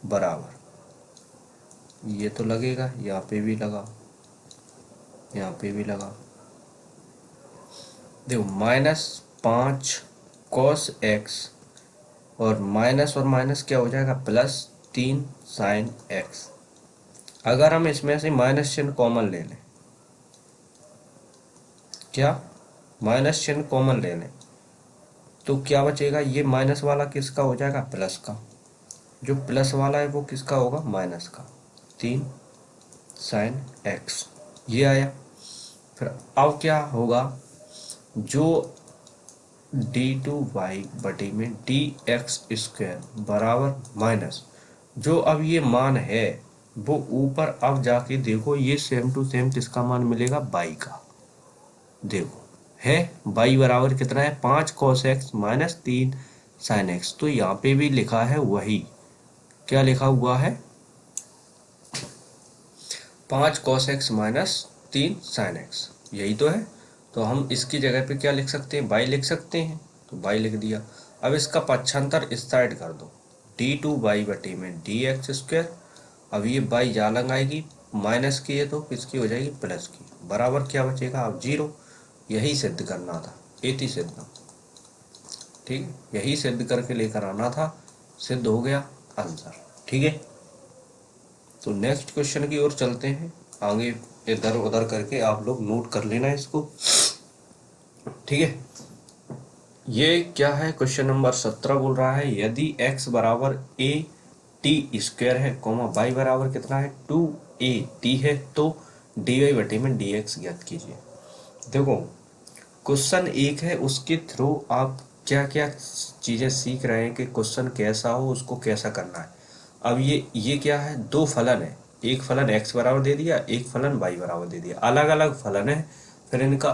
बराबर, ये तो लगेगा, यहाँ पे भी लगा, यहाँ पे भी लगा, देखो -5 कॉस एक्स, और माइनस क्या हो जाएगा, +3 साइन एक्स। अगर हम इसमें से माइनस चिन्ह कॉमन ले लें, क्या माइनस चिन्ह कॉमन ले लें, तो क्या बचेगा, ये माइनस वाला किसका हो जाएगा, प्लस का, जो प्लस वाला है वो किसका होगा, माइनस का, 3 साइन एक्स, ये आया। फिर अब क्या होगा, जो d2y बटे में डी एक्स स्क्वायर बराबर माइनस, जो अब ये मान है वो ऊपर अब जाके देखो, ये सेम टू सेम किसका मान मिलेगा, y का। देखो है y बराबर कितना है, 5 cos x minus 3 sine x. तो यहाँ पे भी लिखा है वही, क्या लिखा हुआ है, 5 cos x minus 3 sine x, यही तो है। तो हम इसकी जगह पे क्या लिख सकते हैं, y लिख सकते हैं, तो y लिख दिया। अब इसका पक्षांतर इस साइड कर दो, d2y बटे में डी एक्स स्क्वायर, अब ये y जा लगाएगी, माइनस की है तो किसकी हो जाएगी, प्लस की, बराबर क्या बचेगा, अब 0। यही सिद्ध करना था, इति सिद्ध, ठीक है, यही सिद्ध करके लेकर आना था, सिद्ध हो गया आंसर। ठीक है, तो नेक्स्ट क्वेश्चन की ओर चलते हैं, आगे इधर उधर करके आप लोग नोट कर लेना इसको। ठीक है, ये क्या है, क्वेश्चन नंबर 17 बोल रहा है, यदि x बराबर a t स्क्वायर है, y बराबर कितना है, 2a t है, तो dy बटे में dx ज्ञात कीजिए। देखो क्वेश्चन एक है, उसके थ्रू आप क्या क्या चीज़ें सीख रहे हैं कि क्वेश्चन कैसा हो, उसको कैसा करना है। अब ये क्या है, दो फलन है, एक फलन x बराबर दे दिया, एक फलन y बराबर दे दिया, अलग अलग फलन है, फिर इनका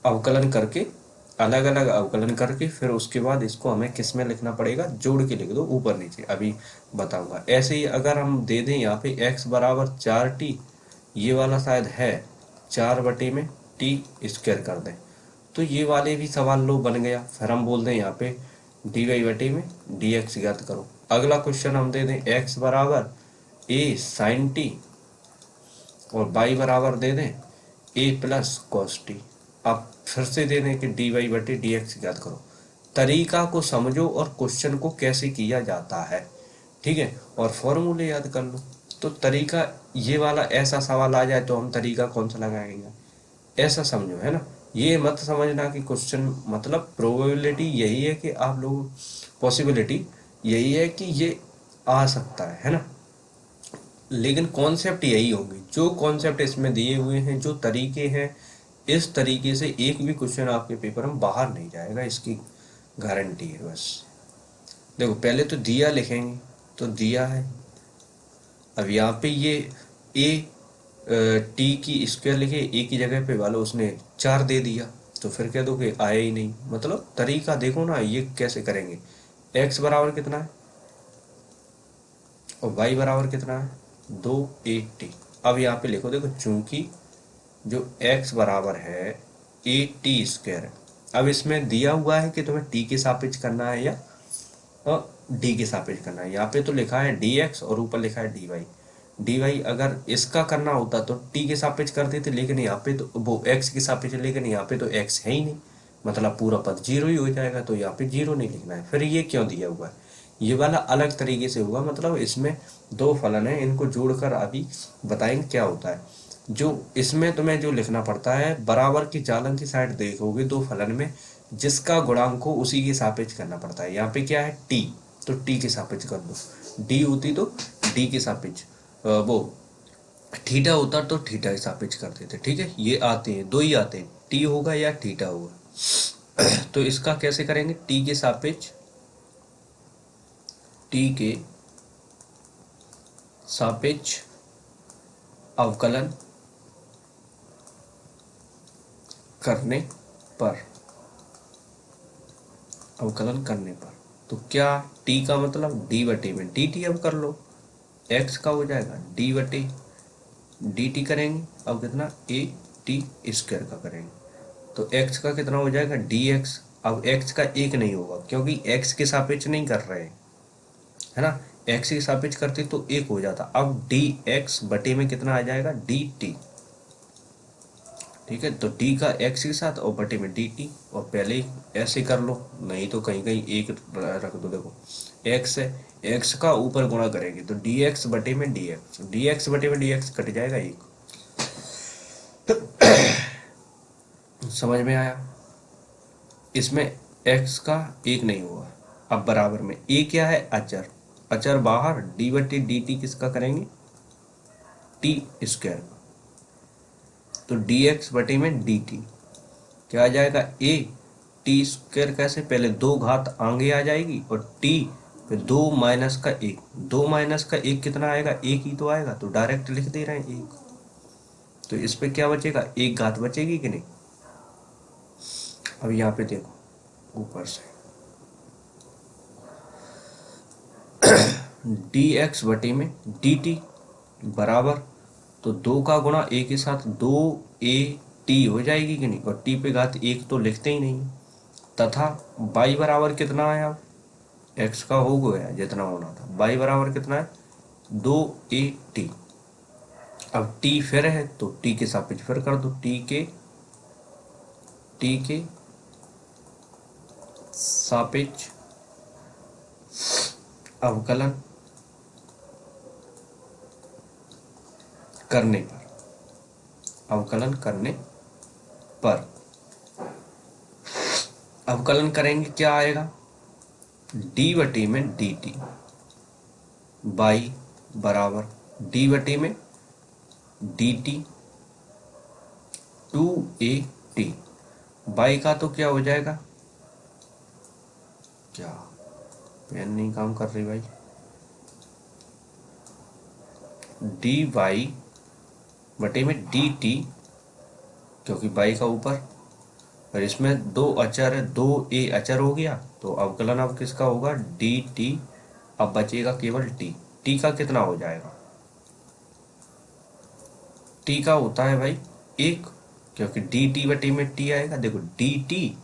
अवकलन करके, अलग अलग अवकलन करके, फिर उसके बाद इसको हमें किस में लिखना पड़ेगा, जोड़ के लिख दो ऊपर नीचे, अभी बताऊंगा। ऐसे ही अगर हम दे दें यहाँ पे x बराबर 4t, ये वाला शायद है 4 बटे में टी स्क्वायर कर दें, तो ये वाले भी सवाल लो बन गया। फिर हम बोल दें यहाँ पे डी वाई बटे में डी एक्स ज्ञात करो। अगला क्वेश्चन हम दे दें x बराबर a साइन टी, और y बराबर दे दें a प्लस कॉस टी। अब फिर से दे दें कि डी वाई बटे डी एक्स ज्ञात करो। तरीका को समझो और क्वेश्चन को कैसे किया जाता है, ठीक है, और फॉर्मूले याद कर लो। तो तरीका ये वाला, ऐसा सवाल आ जाए तो हम तरीका कौन सा लगाएंगे, ऐसा समझो, है ना। ये मत समझना कि क्वेश्चन मतलब प्रोबेबिलिटी यही है कि आप लोग, पॉसिबिलिटी यही है कि ये आ सकता है ना, लेकिन कॉन्सेप्ट यही होंगे। जो कॉन्सेप्ट इसमें दिए हुए हैं, जो तरीके हैं, इस तरीके से एक भी क्वेश्चन आपके पेपर में बाहर नहीं जाएगा, इसकी गारंटी है। बस देखो, पहले तो दिया लिखेंगे, तो दिया है, अब यहाँ पे ये ए टी की स्क्वायर लिखे, ए की जगह पे वाला उसने 4 दे दिया, तो फिर कह दो कि आया ही नहीं। मतलब तरीका देखो ना, ये कैसे करेंगे। x बराबर कितना है और y बराबर कितना है, 2a t। अब यहाँ पे लिखो, देखो चूंकि जो x बराबर है a t स्क्वायर है, अब इसमें दिया हुआ है कि तुम्हें t के सापेक्ष करना है या d के सापेक्ष करना है। यहाँ पे तो लिखा है dx और ऊपर लिखा है dy। अगर इसका करना होता तो t के सापेक्ष कर देते, लेकिन यहाँ पे तो वो x के सापेक्ष, लेकिन यहाँ पे तो x है ही नहीं, मतलब पूरा पद 0 ही हो जाएगा, तो यहाँ पे 0 नहीं लिखना है। फिर ये क्यों दिया हुआ है, ये वाला अलग तरीके से होगा, मतलब इसमें दो फलन है, इनको जोड़कर अभी बताएंगे क्या होता है। जो इसमें तुम्हें जो लिखना पड़ता है, बराबर की चालन की साइड देखोगे दो फलन में, जिसका गुणांक को उसी के सापेक्ष करना पड़ता है। यहाँ पे क्या है t, तो t के सापेक्ष कर दो, d होती तो d के सापेक्ष, वो थीटा होता तो थीटा के सापेक्ष कर देते। ठीक है, ये आते हैं, दो ही आते हैं, t होगा या थीटा होगा। तो इसका कैसे करेंगे, t टी के सापेक्ष अवकलन करने पर, अवकलन करने पर, तो क्या टी का मतलब डी बटे में डी टी, अब कर लो, एक्स का हो जाएगा डी बटे डी टी करेंगे, अब कितना ए टी स्क्वायर का करेंगे, तो एक्स का कितना हो जाएगा डी एक्स। अब एक्स का एक नहीं होगा क्योंकि एक्स के सापेक्ष नहीं कर रहे हैं, है ना, एक्स के सापेक्ष करते तो एक हो जाता। अब डी एक्स बटे में कितना आ जाएगा डी टी, ठीक है, तो डी का एक्स के साथ और बटे में डी टी, और पहले ही ऐसे कर लो, नहीं तो कहीं कहीं एक रख दो। देखो एक्स है, एक्स का ऊपर गुणा करेंगे तो डी एक्स बटे में डी एक्स, डी एक्स बटे में डी एक्स कट जाएगा एक। समझ में आया, इसमें x का एक नहीं हुआ। अब बराबर में a क्या है अचर, अचर बाहर, डी बटे डी टी किसका करेंगे टी स्क्वायर का, तो dx बटे में dt क्या आ जाएगा a टी स्क्वायर, कैसे पहले दो घात आगे आ जाएगी और t फिर दो माइनस का एक, दो माइनस का एक कितना आएगा एक ही तो आएगा, तो डायरेक्ट लिख दे रहे हैं एक, तो इस पे क्या बचेगा एक घात बचेगी कि नहीं। अब यहाँ पे देखो ऊपर से dx बटे में dt बराबर, तो दो का गुणा ए के साथ दो ए टी हो जाएगी कि नहीं, और टी पे घात एक तो लिखते ही नहीं, तथा y बराबर कितना है, अब x का हो गया जितना होना था, y बराबर कितना है दो ए टी। अब t फिर है तो t के सापेक्ष फिर कर दो, t के सापेक्ष अवकलन करने पर, अवकलन करने पर अवकलन करेंगे क्या आएगा डी बटे में डी टी बाई बराबर डी बटे में d t two a t, y का तो क्या हो जाएगा, क्या पेन नहीं काम कर रही भाई, डी वाई बटे में डी टी, क्योंकि बाई का ऊपर, और इसमें दो अचर है, दो ए अचर हो गया, तो अवकलन अब किसका होगा डी टी, अब बचेगा केवल टी, टी का कितना हो जाएगा, टी का होता है भाई एक, क्योंकि डी टी बटे में टी आएगा, देखो डी टी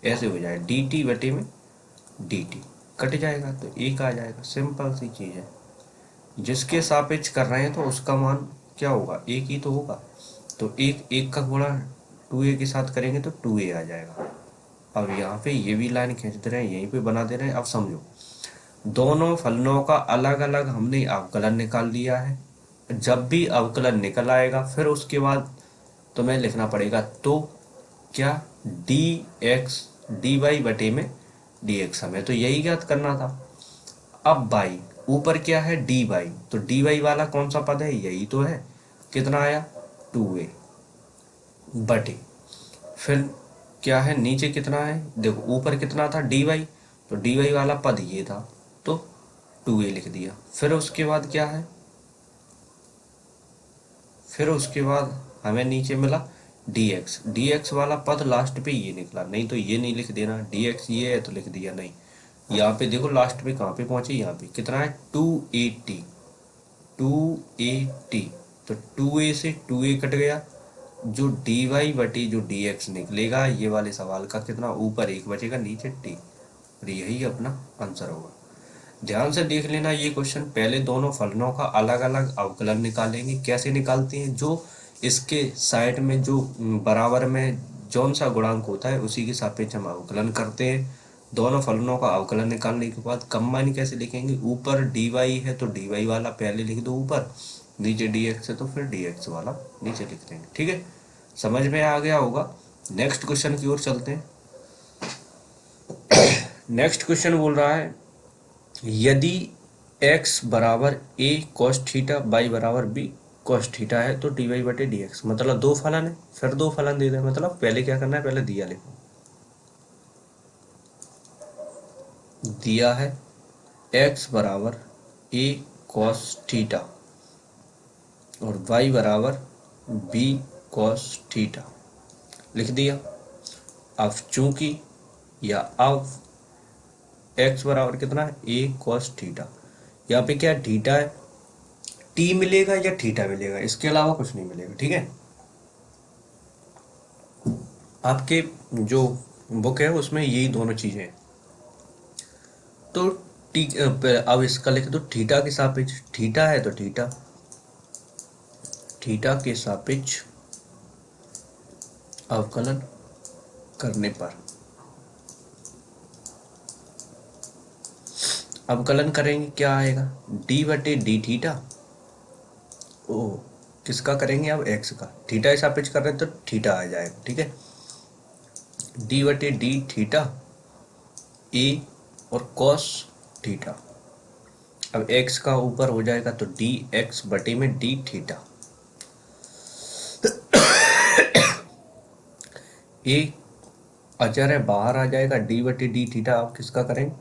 ऐसे हो जाएगा डी टी बटे में डी टी कट जाएगा तो एक आ जाएगा, सिंपल सी चीज है, जिसके सापेक्ष कर रहे हैं तो उसका मान क्या होगा एक ही तो होगा, तो एक का गुणा टू ए के साथ करेंगे तो टू ए आ जाएगा। अब यहाँ पे ये भी लाइन खींच दे रहे हैं, यहीं पे बना दे रहे हैं। अब समझो दोनों फलनों का अलग अलग हमने अवकलन निकाल लिया है, जब भी अवकलन निकल आएगा फिर उसके बाद तुम्हें लिखना पड़ेगा, तो क्या डी एक्स डी वाई बटे में डी एक्स, हमें तो यही ज्ञात करना था। अब बाई ऊपर क्या है डी वाई, तो डी वाई वाला कौन सा पद है यही तो है, कितना आया टू ए बटे, फिर क्या है नीचे कितना है, देखो ऊपर कितना था डी वाई, तो डी वाई वाला पद ये था तो टू ए लिख दिया, फिर उसके बाद क्या है, फिर उसके बाद हमें नीचे मिला डी एक्स वाला पद लास्ट पे ये निकला, नहीं तो ये नहीं लिख देना, डी एक्स ये है तो लिख दिया नहीं, यहाँ पे देखो लास्ट पे कहाँ पे पहुंचे, यहाँ पे कितना है टू ए टी, तो टू ए से टू ए कट गया, जो डी वाई बटी जो डी एक्स निकलेगा ये वाले सवाल का कितना ऊपर एक बचेगा नीचे टी, और यही अपना आंसर होगा। ध्यान से देख लेना ये क्वेश्चन, पहले दोनों फलनों का अलग अलग अवकलन निकालेंगे, कैसे निकालते हैं, जो इसके साइड में जो बराबर में जौन सा गुणांक होता है उसी के सापेक्ष हम अवकलन करते हैं। दोनों फलनों का अवकलन निकालने के बाद कंबाइन कैसे लिखेंगे, ऊपर डी वाई है तो डी वाई वाला पहले लिख दो ऊपर, नीचे डी एक्स है तो फिर डी एक्स वाला नीचे लिख देंगे, ठीक है, समझ में आ गया होगा। नेक्स्ट क्वेश्चन की ओर चलते हैं। नेक्स्ट क्वेश्चन बोल रहा है यदि x बराबर a cos थीटा y बराबर b cos थीटा है तो डी वाई बटे डी एक्स, मतलब दो फलन है, फिर दो फलन दे दे, मतलब पहले क्या करना है पहले दिया लिखो, दिया है x बराबर a cos थीटा और y बराबर b cos थीटा लिख दिया। अब चूंकि या अब x बराबर कितना है a cos थीटा, यहाँ पे क्या थीटा है, t मिलेगा या थीटा मिलेगा, इसके अलावा कुछ नहीं मिलेगा। ठीक है, आपके जो बुक है उसमें यही दोनों चीजें हैं। तो टी अब इसका लिख दो थीटा के सापेक्ष, थीटा है तो थीटा, थीटा के सापेक्ष अवकलन करने पर, अवकलन करेंगे क्या आएगा, डी बटे डी थीटा। ओ किसका करेंगे अब, एक्स का, थीटा के सापेक्ष कर रहे हैं तो थीटा आ जाएगा। ठीक है, डी बटे डी थीटा ए और कॉस थीटा। अब एक्स का ऊपर हो जाएगा तो डी एक्स बटे में डी थीटा, ए अचर है बाहर आ जाएगा, डी बटे डी थीटा आप किसका करेंगे,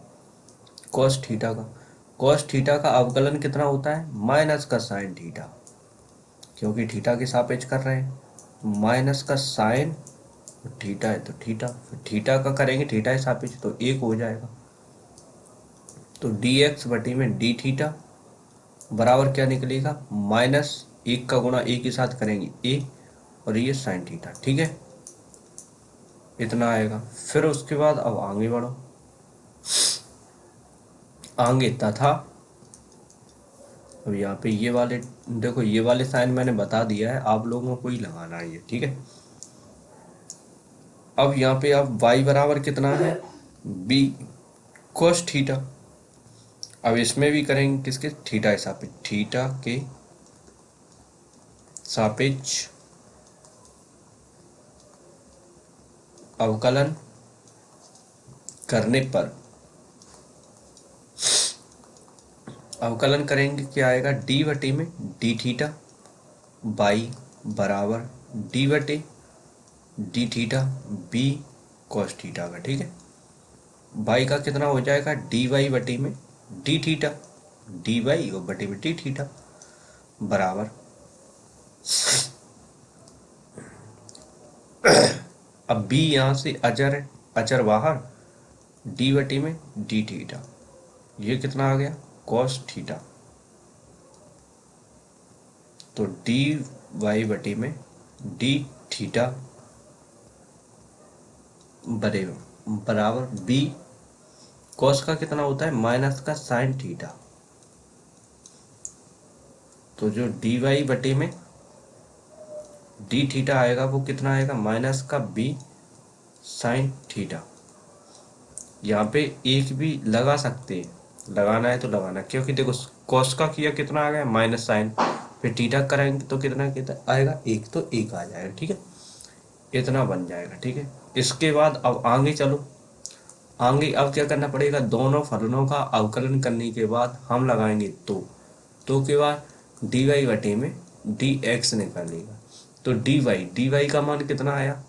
कॉस थीटा का। कॉस थीटा का अवकलन कितना होता है, माइनस का साइन थीटा, क्योंकि थीटा के सापेक्ष कर रहे हैं, माइनस का साइन थीटा है तो थीटा, फिर थीटा का करेंगे थीटा के सापेक्ष तो एक हो जाएगा, तो डी एक्स बटे में डी थीटा बराबर क्या निकलेगा, माइनस एक का गुणा ए के साथ करेंगे ए और ये साइन थीटा। ठीक है, इतना आएगा। फिर उसके बाद अब आगे बढ़ो, आगे तथा, अब यहाँ पे ये वाले देखो, ये वाले साइन मैंने बता दिया है, आप लोगों को ही लगाना है ये। ठीक है, अब यहाँ पे अब y बराबर कितना है, b cos थीटा। अब इसमें भी करेंगे किसके, थीटा के सापेक्ष, थीटा के सापेक्ष अवकलन करने पर, अवकलन करेंगे क्या आएगा, डी बटे में डी थीटा बाई बराबर डी बटे d theta b cos theta का। ठीक है, बाई का कितना हो जाएगा, डी वाई बटे में डी थीटा, डी वाई और बटे में डी थीटा बराबर, अब बी यहाँ से अचर है, अचर बाहर, डी बटे में डी थीटा, ये कितना आ गया, कॉस थीटा, तो डी वाई बटे में डी थीटा बराबर बी कॉस का कितना होता है, माइनस का साइन थीटा, तो जो डी वाई बटे में डी थीटा आएगा वो कितना आएगा, माइनस का बी साइन थीटा। यहाँ पे एक भी लगा सकते हैं, लगाना है तो लगाना, क्योंकि देखो कॉस का किया कितना आ गया, माइनस साइन, फिर थीटा कराएंगे तो कितना कितना आएगा, एक, तो एक आ जाएगा। ठीक है, इतना बन जाएगा। ठीक है, इसके बाद अब आगे चलो, आगे अब क्या करना पड़ेगा, दोनों फलनों का अवकलन करने के बाद हम लगाएंगे तो के बाद डी वाई बटे में डी एक्स निकालेगा, तो डी वाई का मान कितना आया,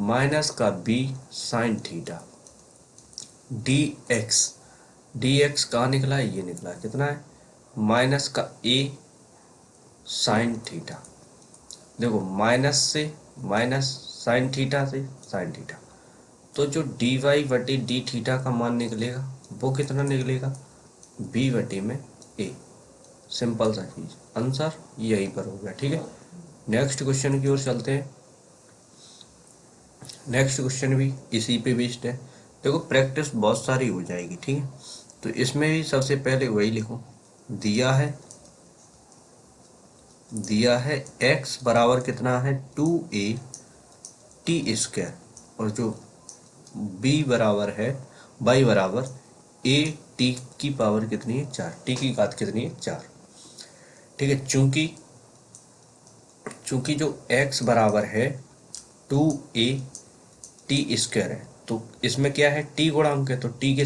माइनस का b sine theta, d x कहाँ निकला है, ये निकला, कितना है, माइनस का ए साइन थीटा। देखो माइनस से माइनस, साइन थीटा से साइन थीटा, तो जो डी वाई बटे डी थीटा का मान निकलेगा वो कितना निकलेगा, बी बटे में ए। सिंपल सा चीज, आंसर यहीं पर हो गया। ठीक है, नेक्स्ट क्वेश्चन की ओर चलते हैं। नेक्स्ट क्वेश्चन भी इसी पे बेस्ड है। देखो प्रैक्टिस बहुत सारी हो जाएगी। ठीक है, तो इसमें भी सबसे पहले वही लिखो, दिया है x बराबर कितना है, 2a टी स्क्वायर, और जो b बराबर है, y बराबर a टी की पावर कितनी है, 4, टी की घात कितनी है, 4। ठीक है, चूंकि जो x बराबर है 2a टी स्क्वायर है, तो इसमें क्या है, t गुणांक है, तो t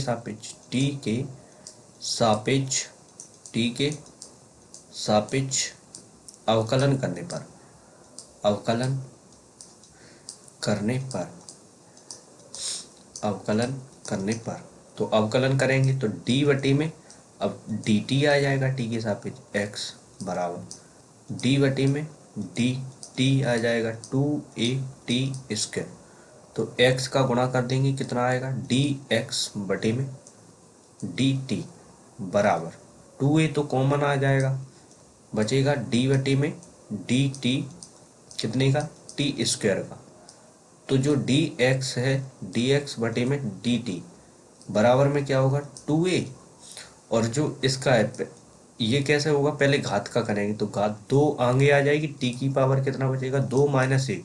के सापेक्ष अवकलन करने पर तो अवकलन करेंगे तो d बटे में अब डी टी आ जाएगा टी के सापेक्ष एक्स बराबर डी बटे में डी टी आ जाएगा 2a t²। तो x का गुणा कर देंगे कितना आएगा डी एक्स बटे में डी टी बराबर 2a तो कॉमन आ जाएगा, बचेगा डी बटे में डी टी कितने का t² का। तो जो डी एक्स है डी एक्स बटे में डी टी बराबर में क्या होगा 2a, और जो इसका है ये कैसे होगा, पहले घात का करेंगे तो घात 2 आगे आ जाएगी, टी की पावर कितना बचेगा 2 - 1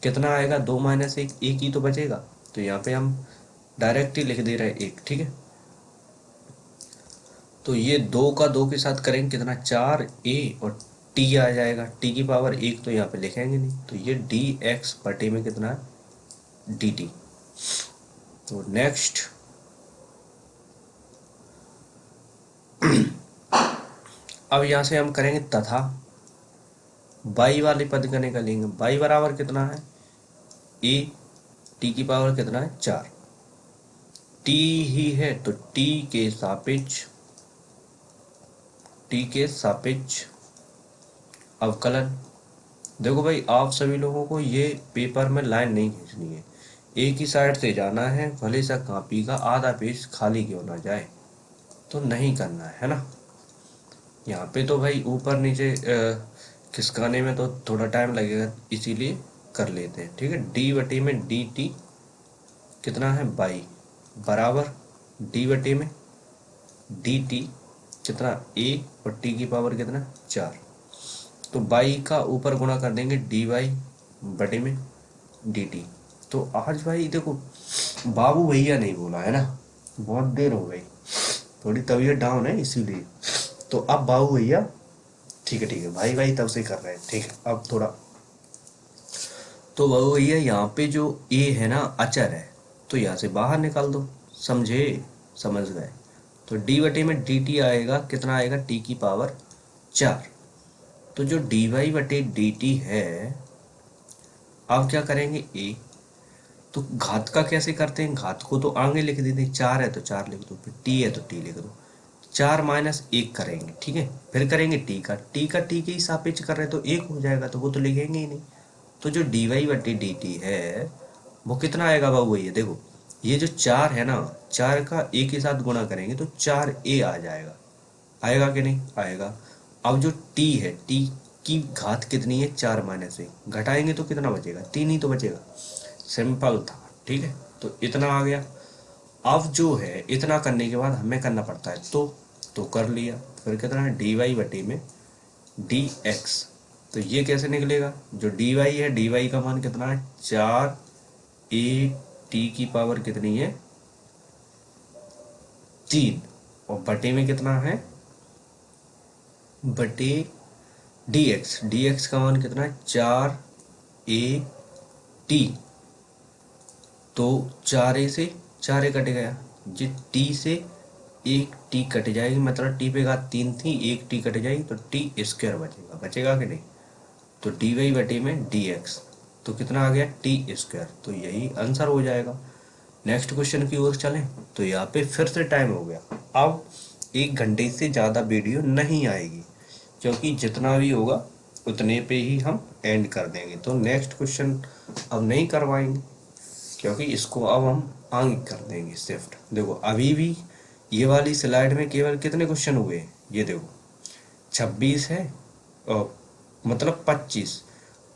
कितना आएगा 2 - 1 एक ही तो बचेगा। तो यहाँ पे हम डायरेक्ट ही लिख दे रहे हैं 1, ठीक है। तो ये 2 का 2 के साथ करेंगे कितना 4a और t आ जाएगा, t की पावर 1 तो यहाँ पे लिखेंगे नहीं, तो ये डी एक्स बटे में कितना है डी टी। तो नेक्स्ट अब यहाँ से हम करेंगे तथा y वाले पद का निकालेंगे, y बराबर कितना है a, t की पावर कितना है 4, t ही है तो t के सापेक्ष अवकलन। देखो भाई आप सभी लोगों को ये पेपर में लाइन नहीं खींचनी है, एक ही साइड से जाना है, भले सा कॉपी का आधा पेज खाली क्यों ना जाए, तो नहीं करना है ना। यहाँ पे तो भाई ऊपर नीचे खिसकाने में तो थोड़ा टाइम लगेगा, इसीलिए कर लेते हैं, ठीक है। डी बटे में डी टी कितना है बाई बराबर डी बटे में डी टी कितना a और t की पावर कितना 4। तो बाई का ऊपर गुणा कर देंगे डी वाई बटे में डी टी। तो आज भाई देखो बाबू भैया नहीं बोला है ना, बहुत देर हो गई, थोड़ी तबीयत डाउन है इसीलिए। तो अब बाबू भैया ठीक है भाई भाई तब से कर रहे हैं, ठीक है। अब थोड़ा तो बाबू भैया यहाँ पे जो a है ना अचर है, तो यहाँ से बाहर निकाल दो, समझे समझ गए। तो डी बटे में डी टी आएगा कितना आएगा टी की पावर 4। तो जो डी वाई बटे डी टी है, अब क्या करेंगे a, तो घात का कैसे करते हैं, घात को तो आगे लिख देते, 4 है तो 4 लिख दो, फिर t है तो t लिख दो, 4 - 1 करेंगे, ठीक है। फिर करेंगे t का t के ही सापेक्ष कर रहे हैं तो 1 हो जाएगा, तो वो तो लिखेंगे ही नहीं। तो जो डी वाई बटे डी टी है वो कितना आएगा बाबू भैया, देखो ये जो 4 है ना, 4 का a के साथ गुणा करेंगे तो 4a आ जाएगा, आएगा कि नहीं आएगा। अब जो t है t की घात कितनी है 4 - 1, घटाएंगे तो कितना बचेगा 3 ही तो बचेगा, सिंपल था, ठीक है। तो इतना आ गया। अब जो है इतना करने के बाद हमें करना पड़ता है तो कर लिया, फिर कितना है डी वाई बटे में डी एक्स। तो ये कैसे निकलेगा, जो डी वाई है डी वाई का मान कितना है 4a t की पावर कितनी है 3, और बटे में कितना है बटे डी एक्स का मान कितना है 4a t। तो 4a से 4a कट गया, जी t से 1 t कट जाएगी, मतलब t पे घात 3 थी, 1 t कट जाएगी तो t² बचेगा कि नहीं। तो डी वाई बटे में डी एक्स तो कितना आ गया t², तो यही आंसर हो जाएगा। नेक्स्ट क्वेश्चन की ओर चलें। तो यहाँ पे फिर से टाइम हो गया, अब 1 घंटे से ज़्यादा वीडियो नहीं आएगी, क्योंकि जितना भी होगा उतने पे ही हम एंड कर देंगे। तो नेक्स्ट क्वेश्चन अब नहीं करवाएंगे, क्योंकि इसको अब हम आगे कर देंगे शिफ्ट। देखो अभी भी ये वाली स्लाइड में केवल कितने क्वेश्चन हुए हैं, ये देखो 26 है, और मतलब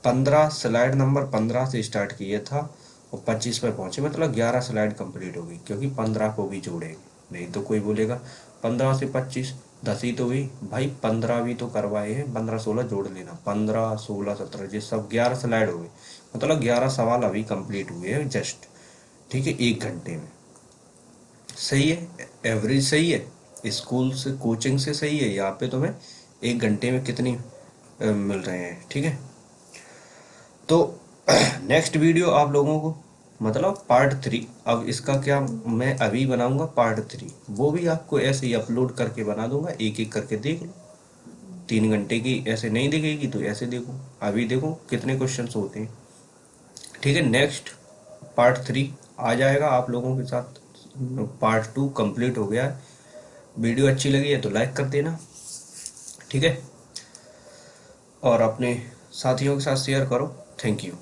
15 स्लाइड नंबर 15 से स्टार्ट किया था और 25 पे पहुंचे, मतलब 11 स्लाइड कंप्लीट हो गई, क्योंकि 15 को भी जोड़ेंगे, नहीं तो कोई बोलेगा 15 से 25 10 ही तो हुई भाई, 15 भी तो करवाए हैं, 15 16 जोड़ लेना, 15 16 17 ये सब 11 स्लाइड हो गई, मतलब 11 सवाल अभी कंप्लीट हुए हैं जस्ट, ठीक है 1 घंटे में। सही है, एवरेज सही है, स्कूल से कोचिंग से सही है। यहाँ पे तुम्हें 1 घंटे में कितनी मिल रहे हैं, ठीक है। तो नेक्स्ट वीडियो आप लोगों को मतलब पार्ट 3, अब इसका क्या मैं अभी बनाऊंगा पार्ट 3, वो भी आपको ऐसे ही अपलोड करके बना दूंगा, एक एक करके देख लो। 3 घंटे की ऐसे नहीं दिखेगी तो ऐसे देखो, अभी देखो कितने क्वेश्चंस होते हैं, ठीक है। नेक्स्ट पार्ट 3 आ जाएगा आप लोगों के साथ, पार्ट 2 कंप्लीट हो गया है, वीडियो अच्छी लगी है तो लाइक कर देना, ठीक है, और अपने साथियों के साथ शेयर करो। Thank you.